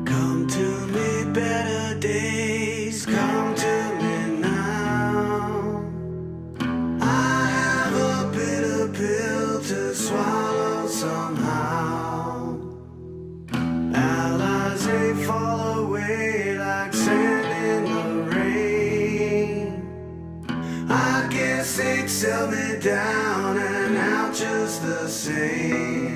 Come to me, better days, come to me now. I have a bitter pill to swallow somehow. Allies, they fall away like sand in the rain. I guess they'd sell me down and out just the same.